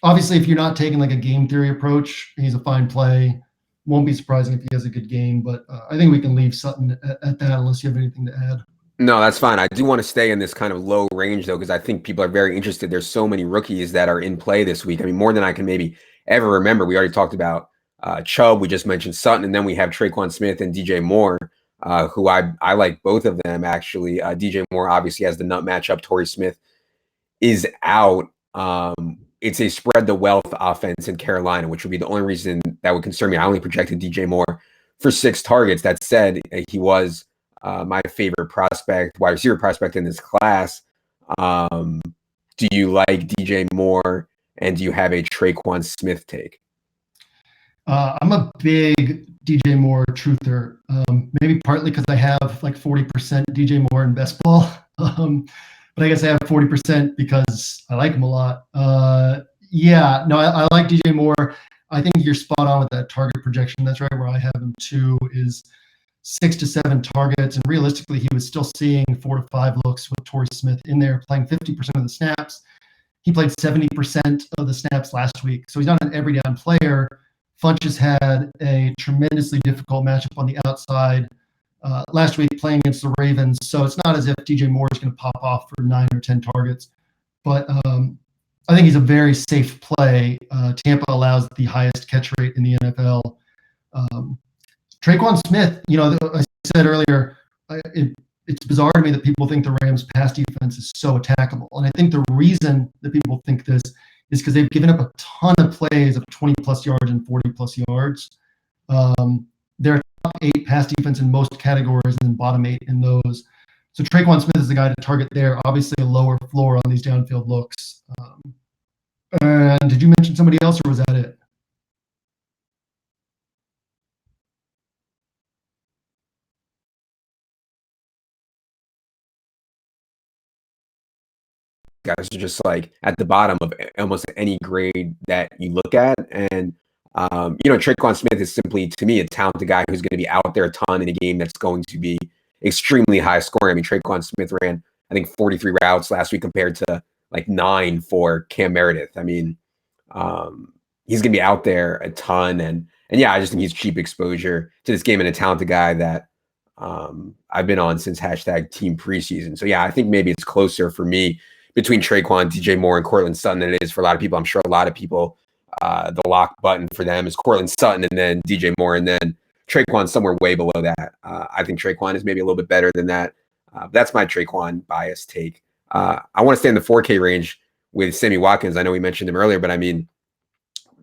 Obviously, if you're not taking like a game theory approach, he's a fine play. Won't be surprising if he has a good game, but I think we can leave Sutton at that unless you have anything to add. No, that's fine. I do want to stay in this kind of low range though, because I think people are very interested. There's so many rookies that are in play this week. I mean, more than I can maybe ever remember. We already talked about Chubb. We just mentioned Sutton, and then we have TreyQuan Smith and DJ Moore, who I like both of them actually. DJ Moore obviously has the nut matchup. Torrey Smith is out. It's a spread the wealth offense in Carolina, which would be the only reason that would concern me. I only projected DJ Moore for 6 targets. That said, he was my favorite prospect, wide receiver prospect in this class. Do you like DJ Moore, and do you have a TreyQuan Smith take? I'm a big DJ Moore truther, maybe partly because I have like 40% DJ Moore in best ball. But I guess I have 40% because I like him a lot. Yeah, no, I like DJ Moore. I think you're spot on with that target projection. That's right where I have him too, is 6 to 7 targets. And realistically, he was still seeing 4 to 5 looks with Torrey Smith in there, playing 50% of the snaps. He played 70% of the snaps last week. So he's not an every down player. Funches had a tremendously difficult matchup on the outside last week playing against the Ravens. So it's not as if DJ Moore is going to pop off for 9 or 10 targets. But I think he's a very safe play. Tampa allows the highest catch rate in the NFL. TreyQuan Smith, I said earlier, it's bizarre to me that people think the Rams' pass defense is so attackable. And I think the reason that people think this is because they've given up a ton of plays of 20-plus yards and 40-plus yards. They're a top 8 pass defense in most categories and then bottom 8 in those. So TreyQuan Smith is the guy to target there. Obviously, a lower floor on these downfield looks. And did you mention somebody else, or was that it? Guys are just like at the bottom of almost any grade that you look at. And, TreyQuan Smith is simply, to me, a talented guy who's going to be out there a ton in a game that's going to be extremely high scoring. I mean, TreyQuan Smith ran, I think, 43 routes last week compared to like 9 for Cam Meredith. I mean, he's going to be out there a ton. And yeah, I just think he's cheap exposure to this game and a talented guy that I've been on since hashtag team preseason. So yeah, I think maybe it's closer for me between TreyQuan, DJ Moore, and Courtland Sutton than it is for a lot of people. I'm sure a lot of people, the lock button for them is Courtland Sutton and then DJ Moore and then TreyQuan somewhere way below that. I think TreyQuan is maybe a little bit better than that. That's my TreyQuan bias take. I want to stay in the 4K range with Sammy Watkins. I know we mentioned him earlier, but I mean,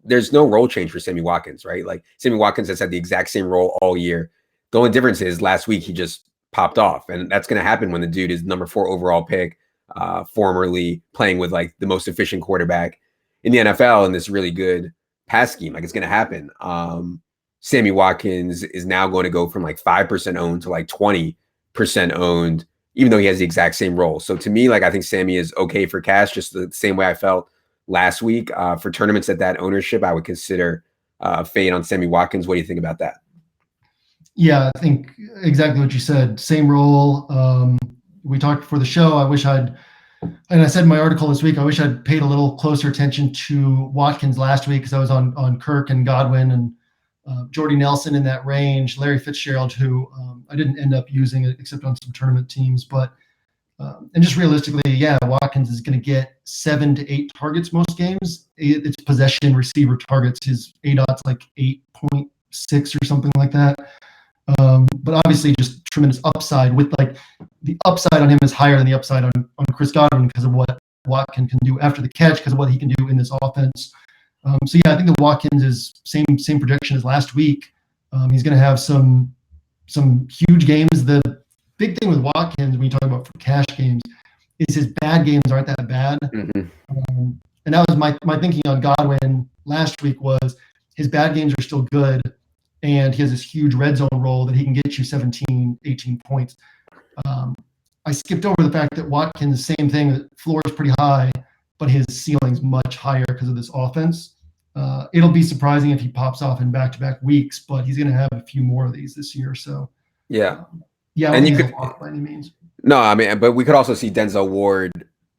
there's no role change for Sammy Watkins, right? Like Sammy Watkins has had the exact same role all year. The only difference is last week he just popped off. And that's going to happen when the dude is number 4 overall pick, formerly playing with like the most efficient quarterback in the NFL in this really good pass scheme. Like, it's going to happen. Sammy Watkins is now going to go from like 5% owned to like 20% owned, even though he has the exact same role. So to me, like, I think Sammy is okay for cash, just the same way I felt last week. For tournaments at that ownership, I would consider fade on Sammy Watkins. What do you think about that? Yeah, I think exactly what you said. Same role. We talked before the show. And I said in my article this week, I wish I'd paid a little closer attention to Watkins last week because I was on Kirk and Godwin and Jordy Nelson in that range, Larry Fitzgerald, who I didn't end up using except on some tournament teams. But and just realistically, yeah, Watkins is going to get 7 to 8 targets most games. It's possession receiver targets. His ADOT's like 8.6 or something like that. But obviously just tremendous upside with like the upside on him is higher than the upside on Chris Godwin because of what Watkins can do after the catch, because of what he can do in this offense. So yeah, I think the Watkins is same projection as last week. He's going to have some huge games. The big thing with Watkins when you talk about for cash games is his bad games aren't that bad. Mm-hmm. And that was my thinking on Godwin last week was his bad games are still good. And he has this huge red zone role that he can get you 17, 18 points. I skipped over the fact that Watkins, same thing, the floor is pretty high, but his ceiling's much higher because of this offense. It'll be surprising if he pops off in back-to-back weeks, but he's going to have a few more of these this year. So, yeah. And you could, by any means. No, I mean, but we could also see Denzel Ward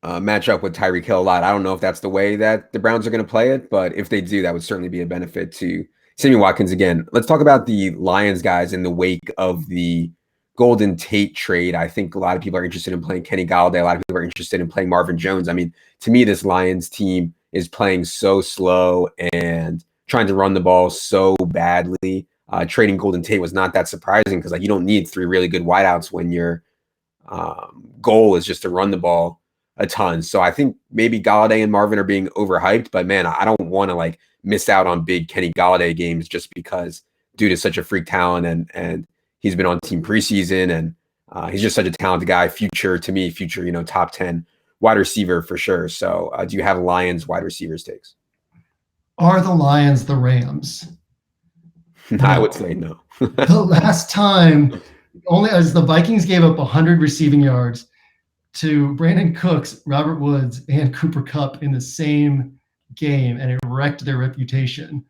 match up with Tyreek Hill a lot. I don't know if that's the way that the Browns are going to play it, but if they do, that would certainly be a benefit to Sammy Watkins again. Let's talk about the Lions guys in the wake of the Golden Tate trade. I think a lot of people are interested in playing Kenny Golladay. A lot of people are interested in playing Marvin Jones. I mean, to me, this Lions team is playing so slow and trying to run the ball so badly. Trading Golden Tate was not that surprising because like you don't need 3 really good wideouts when your goal is just to run the ball a ton. So I think maybe Golladay and Marvin are being overhyped, but man, I don't want to like miss out on big Kenny Golladay games just because dude is such a freak talent and he's been on team preseason and he's just such a talented guy. Future, top 10 wide receiver for sure. So do you have Lions wide receivers takes? Are the Lions the Rams? I would say no. The last time, only as the Vikings gave up 100 receiving yards to Brandon Cooks, Robert Woods, and Cooper Kupp in the same game, and it wrecked their reputation.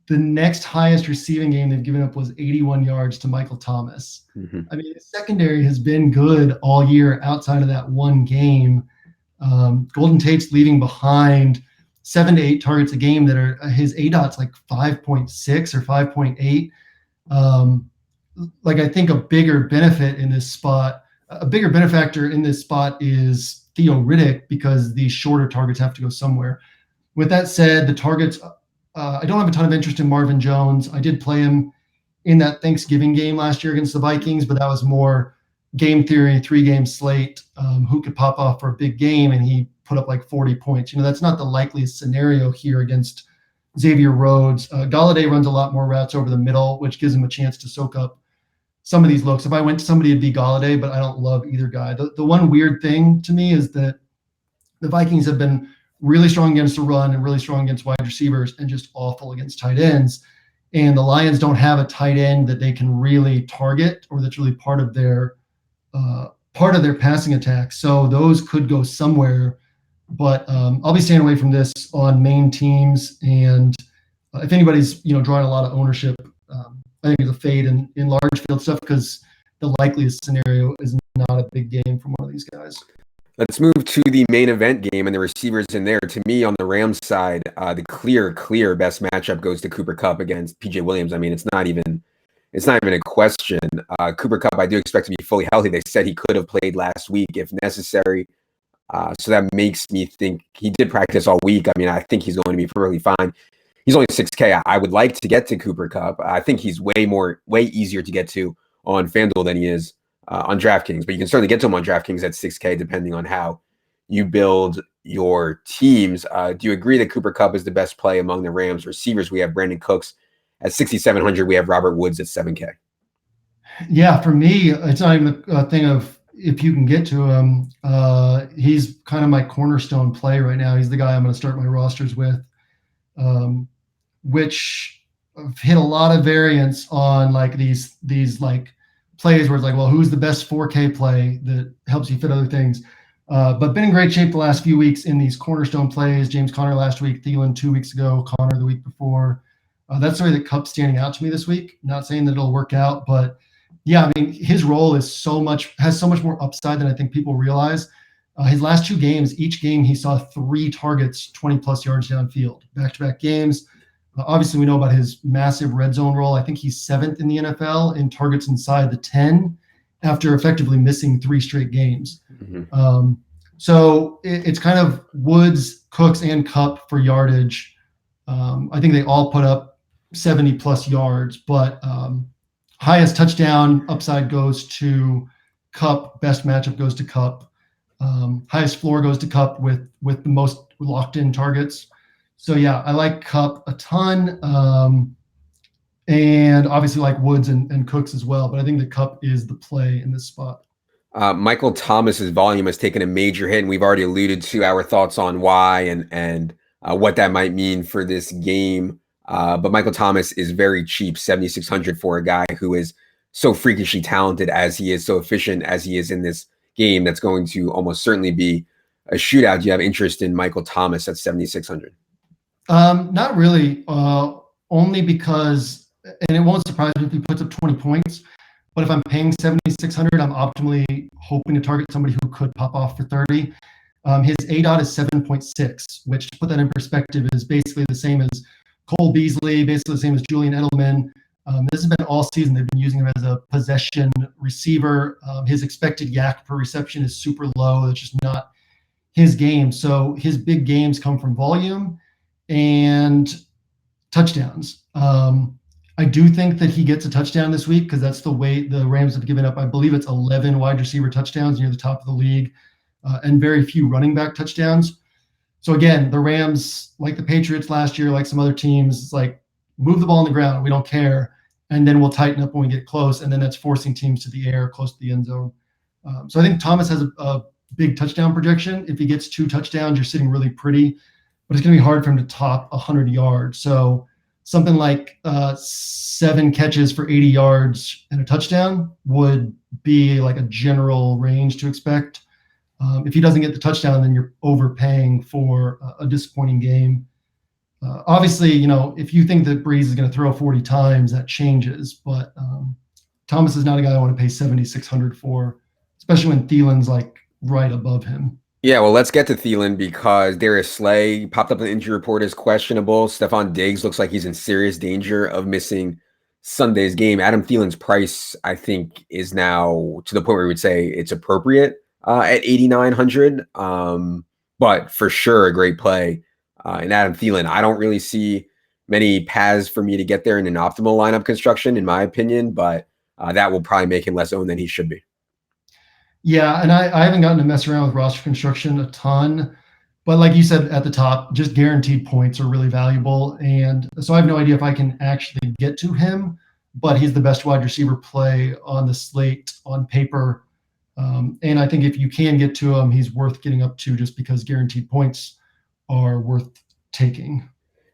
The next highest receiving game they've given up was 81 yards to Michael Thomas. Mm-hmm. I mean, the secondary has been good all year outside of that one game. Golden Tate's leaving behind 7 to 8 targets a game that are his ADOT's like 5.6 or 5.8. Like I think a bigger benefit in this spot, a bigger benefactor in this spot is Theo Riddick because these shorter targets have to go somewhere. With that said, the targets, I don't have a ton of interest in Marvin Jones. I did play him in that Thanksgiving game last year against the Vikings, but that was more game theory, 3-game slate, who could pop off for a big game, and he put up like 40 points. That's not the likeliest scenario here against Xavier Rhodes. Golladay runs a lot more routes over the middle, which gives him a chance to soak up some of these looks. If I went to somebody, it'd be Golladay, but I don't love either guy. The one weird thing to me is that the Vikings have been really strong against the run and really strong against wide receivers and just awful against tight ends. And the Lions don't have a tight end that they can really target or that's really part of their passing attack. So those could go somewhere, but I'll be staying away from this on main teams. And if anybody's, drawing a lot of ownership, I think it's a fade in large field stuff because the likeliest scenario is not a big game from one of these guys. Let's move to the main event game and the receivers in there. To me, on the Rams side, the clear best matchup goes to Cooper Kupp against PJ Williams. I mean, it's not even a question. Cooper Kupp, I do expect to be fully healthy. They said he could have played last week if necessary. So that makes me think he did practice all week. I mean, I think he's going to be perfectly fine. He's only 6K. I would like to get to Cooper Kupp. I think he's way easier to get to on FanDuel than he is on DraftKings. But you can certainly get to him on DraftKings at 6K depending on how you build your teams. Do you agree that Cooper Kupp is the best play among the Rams receivers? We have Brandon Cooks at 6,700. We have Robert Woods at 7K. Yeah, for me, it's not even a thing of if you can get to him. He's kind of my cornerstone play right now. He's the guy I'm going to start my rosters with, um, which hit a lot of variance on like these like plays where it's like, well, who's the best 4K play that helps you fit other things? But been in great shape the last few weeks in these cornerstone plays. James Conner last week, Thielen 2 weeks ago, Conner the week before. That's the way that Cup's standing out to me this week. Not saying that it'll work out, but yeah, I mean, his role is has so much more upside than I think people realize. His last 2 games, each game he saw 3 targets, 20 plus yards downfield, back-to-back games. Obviously, we know about his massive red zone role. I think he's 7th in the NFL in targets inside the 10 after effectively missing 3 straight games. So it's kind of Woods, Cooks, and Cup for yardage. I think they all put up 70 plus yards, but highest touchdown upside goes to Cup. Best matchup goes to Cup. Highest floor goes to Cup with the most locked in targets. So yeah, I like Cup a ton, and obviously like Woods and Cooks as well. But I think the Cup is the play in this spot. Michael Thomas's volume has taken a major hit, and we've already alluded to our thoughts on why and what that might mean for this game. But Michael Thomas is very cheap, 7,600 for a guy who is so freakishly talented as he is, so efficient as he is in this game. That's going to almost certainly be a shootout. Do you have interest in Michael Thomas at 7,600? Not really, only because, and it won't surprise me if he puts up 20 points. But if I'm paying 7,600, I'm optimally hoping to target somebody who could pop off for 30. His ADOT is 7.6, which, to put that in perspective, is basically the same as Cole Beasley, basically the same as Julian Edelman. This has been all season. They've been using him as a possession receiver. His expected yak per reception is super low. That's just not his game. So his big games come from volume and touchdowns. I do think that he gets a touchdown this week because that's the way the Rams have given up. I believe it's 11 wide receiver touchdowns, near the top of the league, and very few running back touchdowns. So again, the Rams, like the Patriots last year, like some other teams, it's like move the ball on the ground. We don't care. And then we'll tighten up when we get close. And then that's forcing teams to the air, close to the end zone. So I think Thomas has a big touchdown projection. If he gets 2 touchdowns, you're sitting really pretty. But it's going to be hard for him to top 100 yards. So something like 7 catches for 80 yards and a touchdown would be like a general range to expect. If he doesn't get the touchdown, then you're overpaying for a disappointing game. Obviously, if you think that Breeze is going to throw 40 times, that changes. But Thomas is not a guy I want to pay 7,600 for, especially when Thielen's like right above him. Yeah, well, let's get to Thielen because Darius Slay popped up in the injury report as questionable. Stephon Diggs looks like he's in serious danger of missing Sunday's game. Adam Thielen's price, I think, is now to the point where we would say it's appropriate at 8,900. But for sure, a great play in Adam Thielen. I don't really see many paths for me to get there in an optimal lineup construction, in my opinion, but that will probably make him less owned than he should be. Yeah, and I haven't gotten to mess around with roster construction a ton, but like you said at the top, just guaranteed points are really valuable. And so I have no idea if I can actually get to him, but he's the best wide receiver play on the slate on paper. And I think if you can get to him, he's worth getting up to just because guaranteed points are worth taking.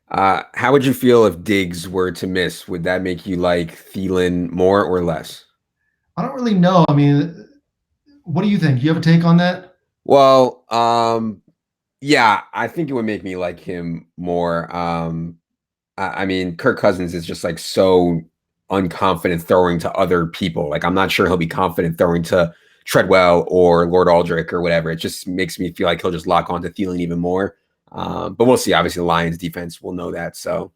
How would you feel if Diggs were to miss? Would that make you like Thielen more or less? I don't really know. I mean, what do you think? Do you have a take on that? Well, yeah, I think it would make me like him more. I mean, Kirk Cousins is just like so unconfident throwing to other people. Like, I'm not sure he'll be confident throwing to Treadwell or Lord Aldrich or whatever. It just makes me feel like he'll just lock onto Thielen even more. But we'll see. Obviously, the Lions defense will know that. So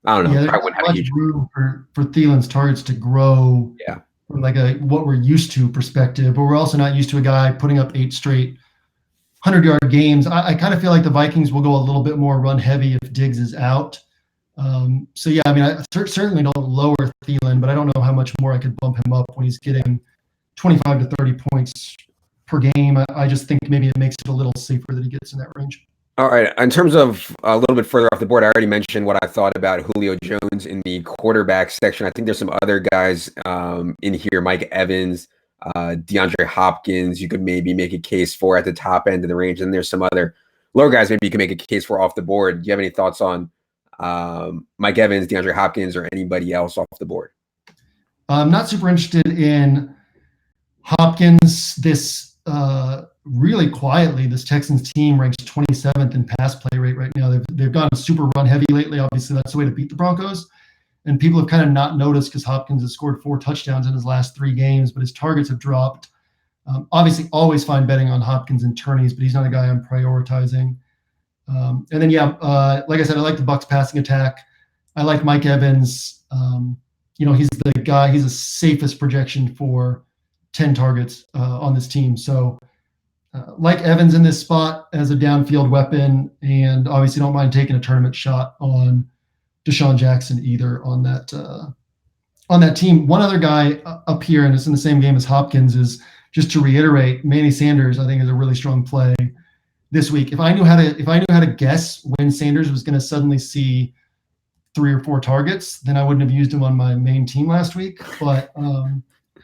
I don't know. Yeah, there's much room for Thielen's targets to grow. Yeah. From like what we're used to perspective, but we're also not used to a guy putting up 8 straight 100-yard games. I kind of feel like the Vikings will go a little bit more run heavy if Diggs is out. So yeah, I mean, I certainly don't lower Thielen, but I don't know how much more I could bump him up when he's getting 25 to 30 points per game. I just think maybe it makes it a little safer that he gets in that range. All right. In terms of a little bit further off the board, I already mentioned what I thought about Julio Jones in the quarterback section. I think there's some other guys in here, Mike Evans, DeAndre Hopkins. You could maybe make a case for at the top end of the range, and there's some other lower guys maybe you can make a case for off the board. Do you have any thoughts on Mike Evans, DeAndre Hopkins, or anybody else off the board? I'm not super interested in Hopkins. Really quietly, this Texans team ranks 27th in pass play rate right now. They've gone super run heavy lately. Obviously, that's the way to beat the Broncos. And people have kind of not noticed because Hopkins has scored 4 touchdowns in his last 3 games, but his targets have dropped. Obviously, always fine betting on Hopkins and tourneys, but he's not a guy I'm prioritizing. And then, like I said, I like the Bucs passing attack. I like Mike Evans. He's the guy. He's the safest projection for 10 targets on this team. So like Evans in this spot as a downfield weapon, and obviously don't mind taking a tournament shot on Deshaun Jackson either on that team. One other guy up here, and it's in the same game as Hopkins, is just to reiterate, Manny Sanders, I think, is a really strong play this week. If I knew how to guess when Sanders was going to suddenly see 3 or 4 targets, then I wouldn't have used him on my main team last week. But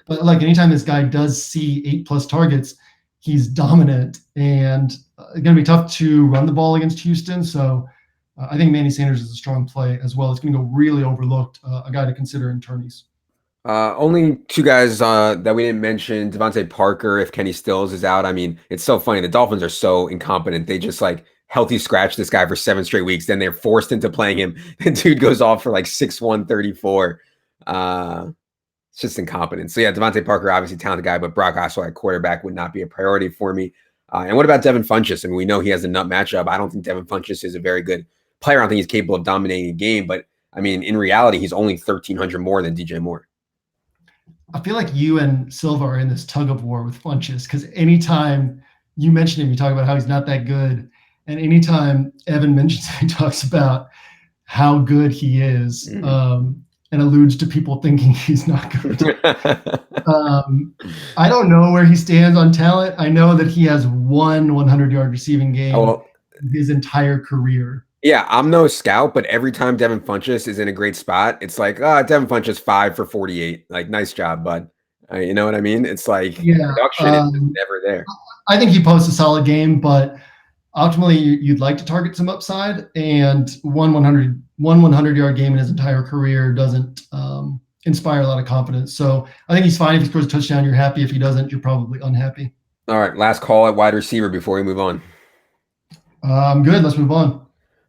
like anytime this guy does see 8+ targets, he's dominant, and it's going to be tough to run the ball against Houston. So I think Manny Sanders is a strong play as well. It's going to go really overlooked, a guy to consider in tourneys. Only 2 guys that we didn't mention, Devontae Parker, if Kenny Stills is out. I mean, it's so funny. The Dolphins are so incompetent. They just healthy scratch this guy for 7 straight weeks. Then they're forced into playing him. The dude goes off for 6'1", 34. It's just incompetent. So yeah, Devontae Parker, obviously talented guy, but Brock Osweiler at quarterback would not be a priority for me. And what about Devin Funchess? I mean, we know he has a nut matchup. I don't think Devin Funchess is a very good player. I don't think he's capable of dominating a game, but I mean, in reality, he's only 1,300 more than DJ Moore. I feel like you and Silva are in this tug of war with Funchess, because anytime you mention him, you talk about how he's not that good. And anytime Evan mentions him, he talks about how good he is, and alludes to people thinking he's not good. I don't know where he stands on talent. I know that he has 1 100-yard receiving game his entire career. Yeah, I'm no scout, but every time Devin Funchess is in a great spot, it's like, Devin Funchess 5 for 48. Nice job, bud. You know what I mean? It's production is never there. I think he posts a solid game, but ultimately you'd like to target some upside, and 1 100-yard game in his entire career doesn't inspire a lot of confidence. So I think he's fine. If he scores a touchdown, you're happy. If he doesn't, you're probably unhappy. All right, last call at wide receiver before we move on. I'm good. Let's move on.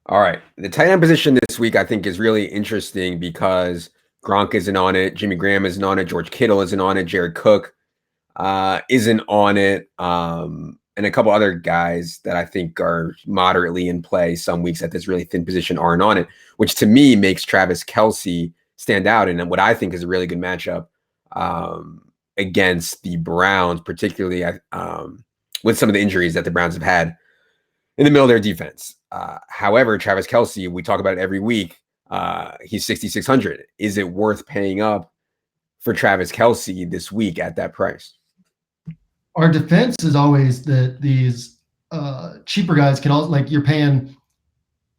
All right. The tight end position this week, I think, is really interesting because Gronk isn't on it. Jimmy Graham isn't on it. George Kittle isn't on it. Jared Cook isn't on it. And a couple other guys that I think are moderately in play some weeks at this really thin position aren't on it, which to me makes Travis Kelce stand out. And what I think is a really good matchup against the Browns, particularly with some of the injuries that the Browns have had in the middle of their defense. However, Travis Kelce, we talk about it every week. He's 6,600. Is it worth paying up for Travis Kelce this week at that price? Our defense is always that these cheaper guys can also, you're paying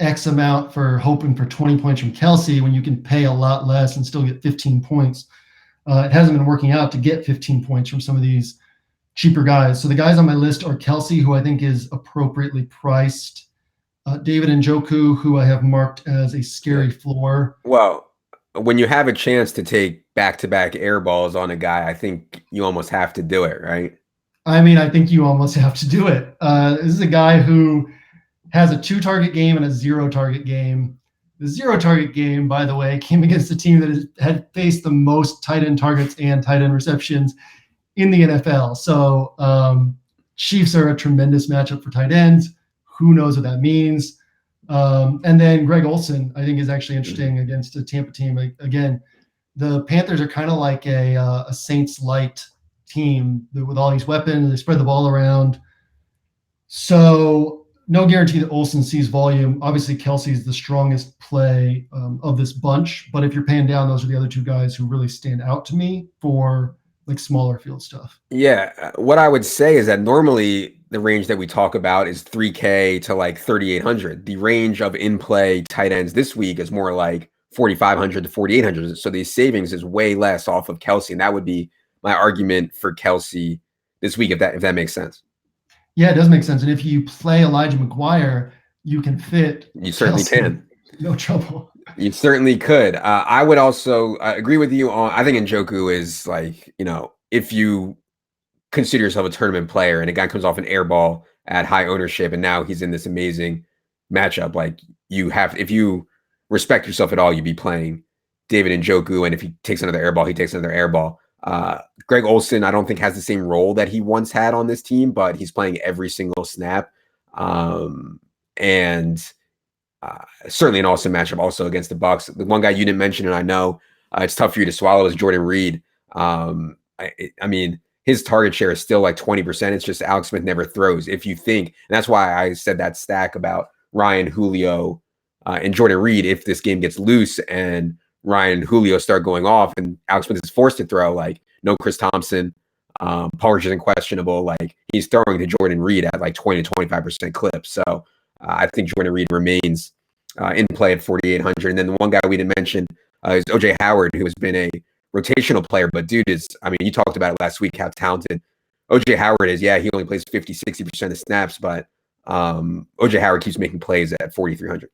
X amount for hoping for 20 points from Kelce when you can pay a lot less and still get 15 points. It hasn't been working out to get 15 points from some of these cheaper guys. So the guys on my list are Kelce, who I think is appropriately priced, David Njoku, who I have marked as a scary floor. Well, when you have a chance to take back-to-back air balls on a guy, I think you almost have to do it, right? I mean, I think you almost have to do it. This is a guy who has a 2-target game and a 0-target game. The 0-target game, by the way, came against a team that had faced the most tight end targets and tight end receptions in the NFL. So Chiefs are a tremendous matchup for tight ends. Who knows what that means? And then Greg Olsen, I think, is actually interesting against a Tampa team. Again, the Panthers are kind of like a Saints light team with all these weapons. They spread the ball around. So no guarantee that Olsen sees volume. Obviously, Kelce is the strongest play of this bunch. But if you're paying down, those are the other 2 guys who really stand out to me for smaller field stuff. Yeah. What I would say is that normally the range that we talk about is 3K to like 3,800. The range of in-play tight ends this week is more like 4,500 to 4,800. So the savings is way less off of Kelce, and that would be my argument for Kelce this week, if that makes sense. Yeah, it does make sense. And if you play Elijah McGuire, you can fit. You certainly Kelce, can. no trouble. You certainly could. I would also agree with you on. I think Njoku is like, if you consider yourself a tournament player and a guy comes off an air ball at high ownership and now he's in this amazing matchup, like if you respect yourself at all, you'd be playing David Njoku, and if he takes another air ball, he takes another air ball. Greg Olsen, I don't think has the same role that he once had on this team, but he's playing every single snap. And certainly an awesome matchup also against the Bucks. The one guy you didn't mention, and I know it's tough for you to swallow, is Jordan Reed. I mean, his target share is still like 20%. It's just Alex Smith never throws. If you think, and that's why I said that stack about Ryan, Julio, and Jordan Reed. If this game gets loose and Ryan, Julio start going off and Alex Smith is forced to throw, like no Chris Thompson, Paul Richardson questionable, like he's throwing to Jordan Reed at like 20 to 25% clip. So I think Jordan Reed remains in play at 4,800. And then the one guy we didn't mention is OJ Howard, who has been a rotational player, but dude is, I mean, you talked about it last week, how talented OJ Howard is. Yeah, he only plays 50-60% of snaps, but OJ Howard keeps making plays at 4,300.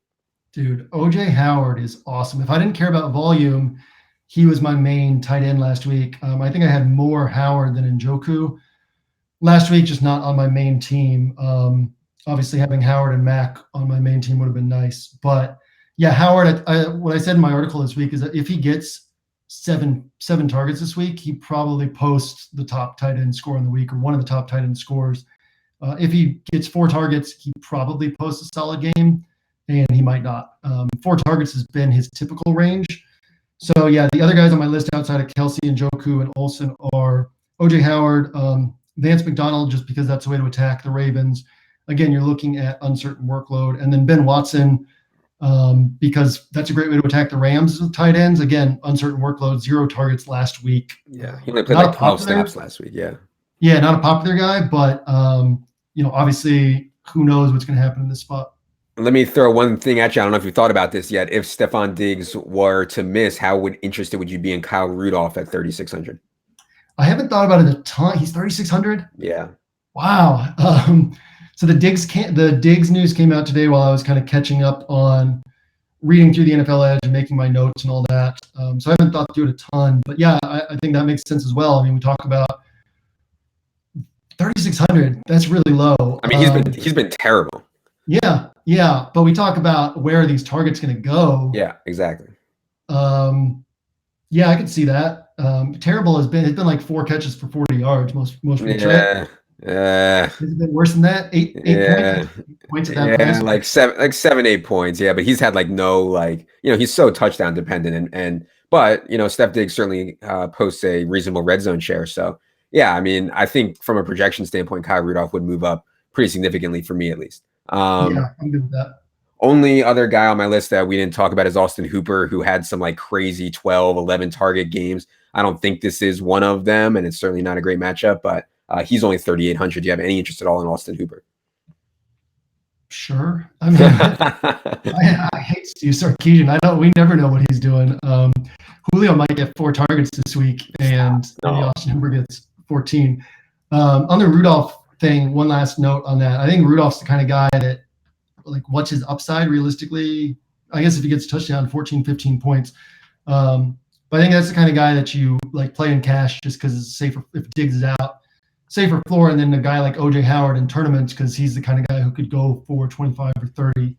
Dude, OJ Howard is awesome. If I didn't care about volume, he was my main tight end last week. I think I had more Howard than Njoku last week, just not on my main team. Obviously, having Howard and Mac on my main team would have been nice. But yeah, Howard, what I said in my article this week is that if he gets seven targets this week, he probably posts the top tight end score in the week, or one of the top tight end scores. If he gets 4 targets, he probably posts a solid game, and he might not. 4 targets has been his typical range. So yeah, the other guys on my list outside of Kelce and Njoku and Olsen are OJ Howard, Vance McDonald, just because that's the way to attack the Ravens. Again, you're looking at uncertain workload, and then Ben Watson, because that's a great way to attack the Rams with tight ends. Again, uncertain workload, 0 targets last week. Yeah, he only played like 12 snaps last week. Yeah, not a popular guy, but obviously, who knows what's going to happen in this spot. Let me throw one thing at you. I don't know if you've thought about this yet. If Stephon Diggs were to miss, how interested would you be in Kyle Rudolph at 3,600? I haven't thought about it a ton. He's 3,600? Yeah. Wow. So the Diggs news came out today while I was kind of catching up on reading through the NFL Edge and making my notes and all that. So I haven't thought through it a ton. But yeah, I think that makes sense as well. I mean, we talk about 3,600. That's really low. I mean, he's been terrible. Yeah. But we talk about where are these targets going to go. Yeah, exactly. Yeah, I could see that. Terrible it's been like 4 catches for 40 yards most weeks. Yeah. Right? Has it been worse than that? 8 points at that place? Like 7-8 points. Yeah, but he's had like no, like, he's so touchdown dependent, but Steph Diggs certainly posts a reasonable red zone share. So yeah, I mean, I think from a projection standpoint, Kyle Rudolph would move up pretty significantly for me at least. Yeah, I'm good with that. Only other guy on my list that we didn't talk about is Austin Hooper, who had some like crazy 12, 11 target games. I don't think this is one of them, and it's certainly not a great matchup, but he's only 3,800. Do you have any interest at all in Austin Hooper? Sure. I mean, I hate Steve Sarkisian. We never know what he's doing. Julio might get 4 targets this week, and maybe Austin Hooper gets 14. On the Rudolph thing, one last note on that. I think Rudolph's the kind of guy that, like, what's his upside realistically? I guess if he gets a touchdown, 14, 15 points. But I think that's the kind of guy that you like play in cash just because it's safer if Diggs is out. Safer floor, and then a guy like OJ Howard in tournaments because he's the kind of guy who could go for 25 or 30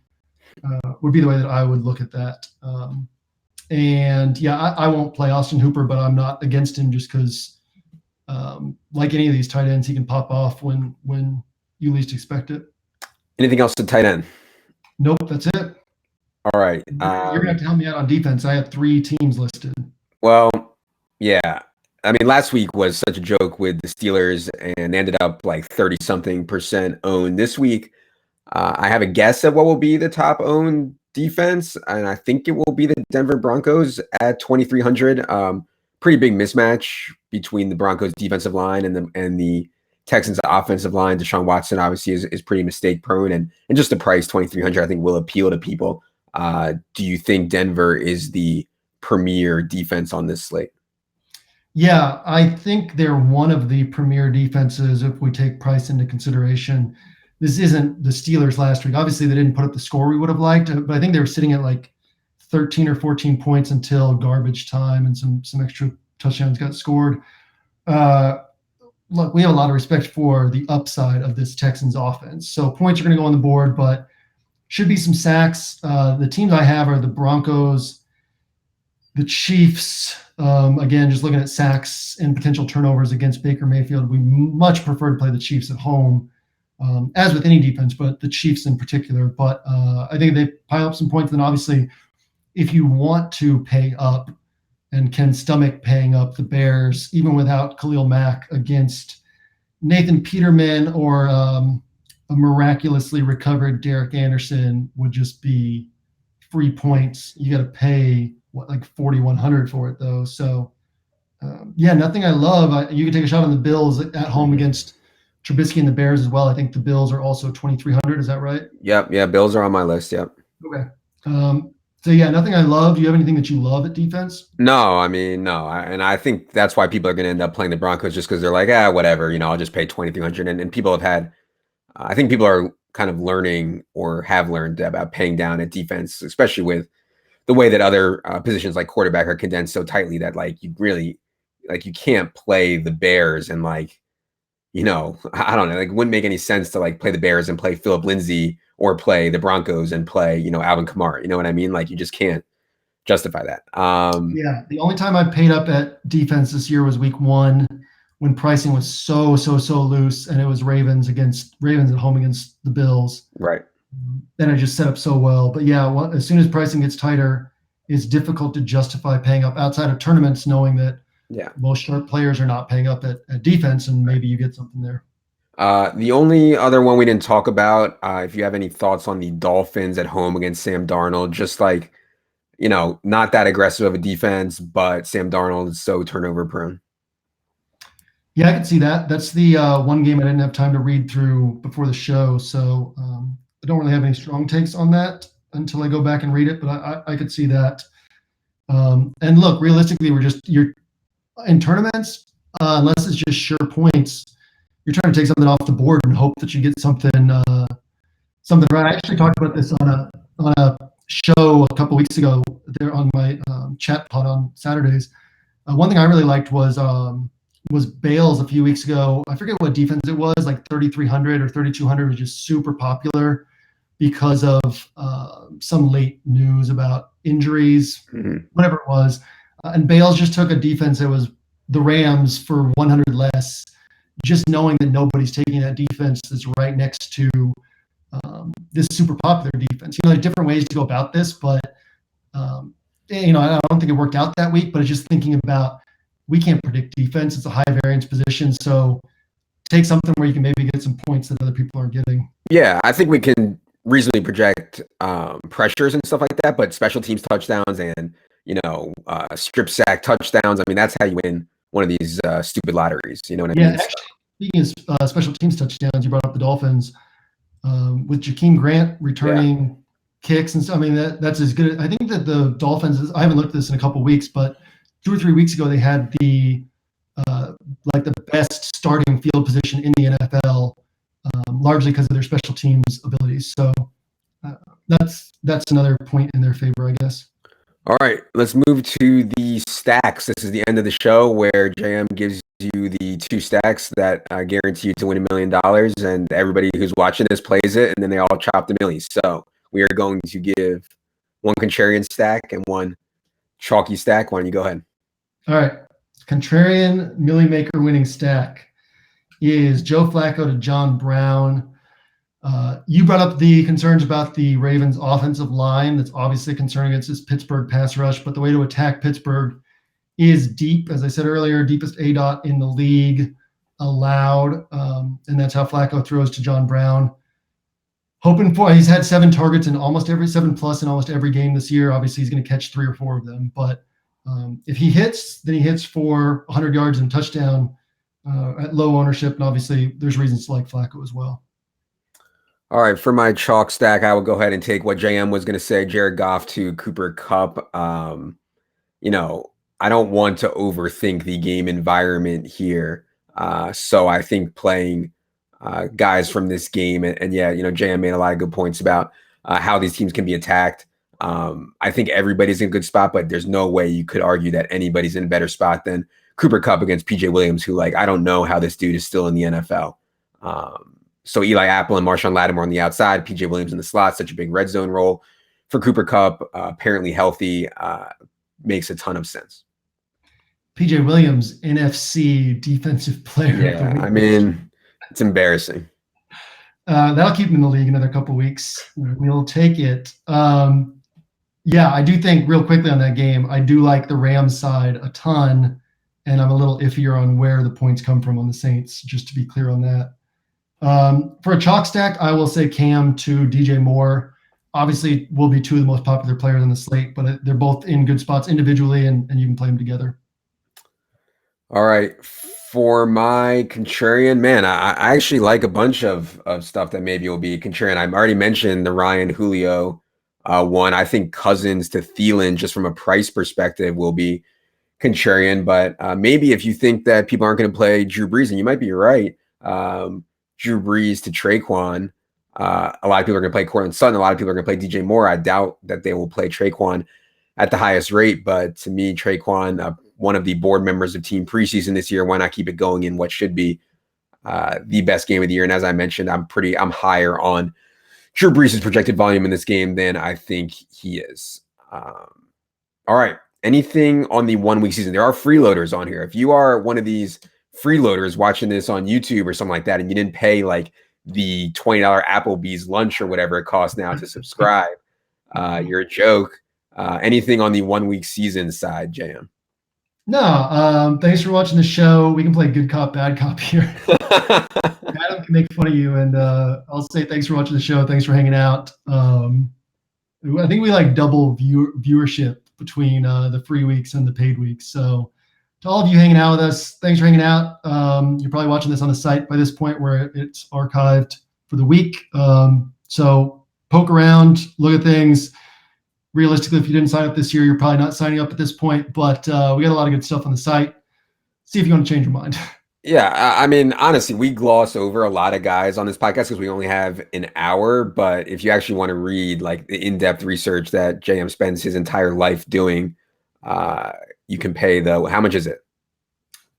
would be the way that I would look at that. And yeah, I won't play Austin Hooper, but I'm not against him just because, like any of these tight ends, he can pop off when you least expect it. Anything else to tight end? Nope, that's it. All right. You're going to have to help me out on defense. I have 3 teams listed. Well, yeah. I mean, last week was such a joke with the Steelers and they ended up like 30-something% owned. This week, I have a guess at what will be the top owned defense, and I think it will be the Denver Broncos at 2,300. Pretty big mismatch between the Broncos defensive line and the Texans offensive line, Deshaun Watson obviously is pretty mistake prone, and just the price 2,300 I think will appeal to people. Do you think Denver is the premier defense on this slate? Yeah, I think they're one of the premier defenses if we take price into consideration. This isn't the Steelers last week. Obviously, they didn't put up the score we would have liked, but I think they were sitting at like 13 or 14 points until garbage time and some extra touchdowns got scored. Look, we have a lot of respect for the upside of this Texans offense. So points are going to go on the board, but should be some sacks. The teams I have are the Broncos, the Chiefs. Again, just looking at sacks and potential turnovers against Baker Mayfield, we much prefer to play the Chiefs at home, as with any defense, but the Chiefs in particular. But I think they pile up some points. And obviously, if you want to pay up and can stomach paying up, the Bears, even without Khalil Mack, against Nathan Peterman or a miraculously recovered Derek Anderson, would just be free points. You got to pay like 4,100 for it though. So yeah, nothing I love. You can take a shot on the Bills at home against Trubisky and the Bears as well. I think the Bills are also 2,300. Is that right? Yep. Yeah. Bills are on my list. Yep. Okay. So yeah, nothing I love. Do you have anything that you love at defense? No, I mean, no. And I think that's why people are going to end up playing the Broncos, just because they're like, whatever, I'll just pay 2,300. And people have had, I think people are kind of learning or have learned about paying down at defense, especially with the way that other positions like quarterback are condensed so tightly that like you really, like you can't play the Bears and like, I don't know, like it wouldn't make any sense to like play the Bears and play Phillip Lindsay or play the Broncos and play, Alvin Kamara. You know what I mean? Like you just can't justify that. Yeah, the only time I paid up at defense this year was week 1 when pricing was so loose, and it was Ravens at home against the Bills. Right. Then I just set up so well. But yeah, as soon as pricing gets tighter, it's difficult to justify paying up outside of tournaments, knowing that most sharp players are not paying up at defense, and maybe you get something there. The only other one we didn't talk about, if you have any thoughts on the Dolphins at home against Sam Darnold, just like, not that aggressive of a defense, but Sam Darnold is so turnover prone. Yeah, I can see that. That's the one game I didn't have time to read through before the show, so I don't really have any strong takes on that until I go back and read it, but I could see that. And look, realistically, you're in tournaments, unless it's just sure points, you're trying to take something off the board and hope that you get something right. I actually talked about this on a show a couple weeks ago there on my chat pod on Saturdays. One thing I really liked was Bales a few weeks ago. I forget what defense it was, like 3,300 or 3,200 was just super popular because of some late news about injuries, whatever it was. And Bales just took a defense that was the Rams for 100 less, just knowing that nobody's taking that defense that's right next to this super popular defense. There's different ways to go about this, but I don't think it worked out that week, but it's just thinking about, we can't predict defense. It's a high variance position. So take something where you can maybe get some points that other people aren't getting. Yeah, I think we can reasonably project pressures and stuff like that, but special teams touchdowns and, strip sack touchdowns. I mean, that's how you win one of these stupid lotteries. You know what I mean? Actually, speaking of special teams touchdowns, you brought up the Dolphins with Jakeem Grant returning kicks. And so, I mean, that's as good. I think that the Dolphins, I haven't looked at this in a couple of weeks, but 2 or 3 weeks ago, they had the best starting field position in the NFL, largely because of their special teams abilities. So that's another point in their favor, I guess. All right, let's move to the stacks. This is the end of the show where JM gives you the 2 stacks that guarantee you to win $1 million, and everybody who's watching this plays it, and then they all chop the millies. So we are going to give one contrarian stack and one chalky stack. Why don't you go ahead? All right. Contrarian Millie Maker winning stack is Joe Flacco to John Brown. You brought up the concerns about the Ravens offensive line. That's obviously a concern against this Pittsburgh pass rush, but the way to attack Pittsburgh is deep. As I said earlier, deepest ADOT in the league allowed. And that's how Flacco throws to John Brown. He's had 7 targets in almost every 7+ in almost every game this year. Obviously he's going to catch 3 or 4 of them, but if he hits, then he hits for 100 yards and a touchdown. at low ownership, and obviously there's reasons to like Flacco as well. All right, for my chalk stack, I will go ahead and take what JM was going to say, Jared Goff to Cooper Kupp. You know, I don't want to overthink the game environment here. So I think playing guys from this game, and yeah, JM made a lot of good points about how these teams can be attacked. I think everybody's in a good spot, but there's no way you could argue that anybody's in a better spot than Cooper Kupp against PJ Williams, who, like, I don't know how this dude is still in the NFL. So Eli Apple and Marshawn Lattimore on the outside, PJ Williams in the slot, such a big red zone role for Cooper Kupp, apparently healthy, makes a ton of sense. PJ Williams, NFC Defensive Player of the Week. I mean, it's embarrassing. That'll keep him in the league another couple of weeks. We'll take it. Yeah, I do think, real quickly on that game, I do like the Rams side a ton, and I'm a little iffier on where the points come from on the Saints, just to be clear on that. For a chalk stack, I will say Cam to DJ Moore. Obviously, will be two of the most popular players on the slate, but they're both in good spots individually, and you can play them together. All right. For my contrarian, man, I actually like a bunch of stuff that maybe will be contrarian. I've already mentioned the Ryan Julio one. I think Cousins to Thielen, just from a price perspective, will be contrarian. But maybe if you think that people aren't going to play Drew Brees, and you might be right, Drew Brees to TreyQuan. A lot of people are going to play Courtland Sutton. A lot of people are going to play DJ Moore. I doubt that they will play TreyQuan at the highest rate. But to me, TreyQuan, one of the board members of team preseason this year, why not keep it going in what should be the best game of the year? And as I mentioned, I'm higher on Drew Brees' projected volume in this game than I think he is. All right. Anything on the 1 week season? There are freeloaders on here. If you are one of these freeloaders watching this on YouTube or something like that, and you didn't pay like the $20 Applebee's lunch or whatever it costs now to subscribe, you're a joke. Anything on the 1 week season side, JM? No, thanks for watching the show. We can play good cop, bad cop here. Adam can make fun of you, and I'll say thanks for watching the show. Thanks for hanging out. I think we like double viewership between the free weeks and the paid weeks. So to all of you hanging out with us, thanks for hanging out. You're probably watching this on the site by this point where it's archived for the week. So poke around, look at things. Realistically, if you didn't sign up this year, you're probably not signing up at this point, but we got a lot of good stuff on the site. See if you want to change your mind. Yeah, I mean, honestly, we gloss over a lot of guys on this podcast because we only have an hour. But if you actually want to read like the in-depth research that JM spends his entire life doing, you can pay how much is it?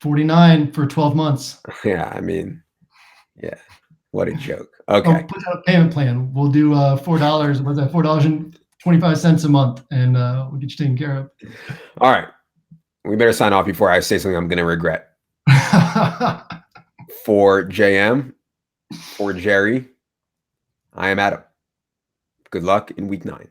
$49 for 12 months. Yeah, I mean, yeah, what a joke. Okay. I'll put out a payment plan. We'll do $4. What's that? $4.25 a month, and we'll get you taken care of. All right. We better sign off before I say something I'm going to regret. For JM, for Jerry, I am Adam. Good luck in week 9.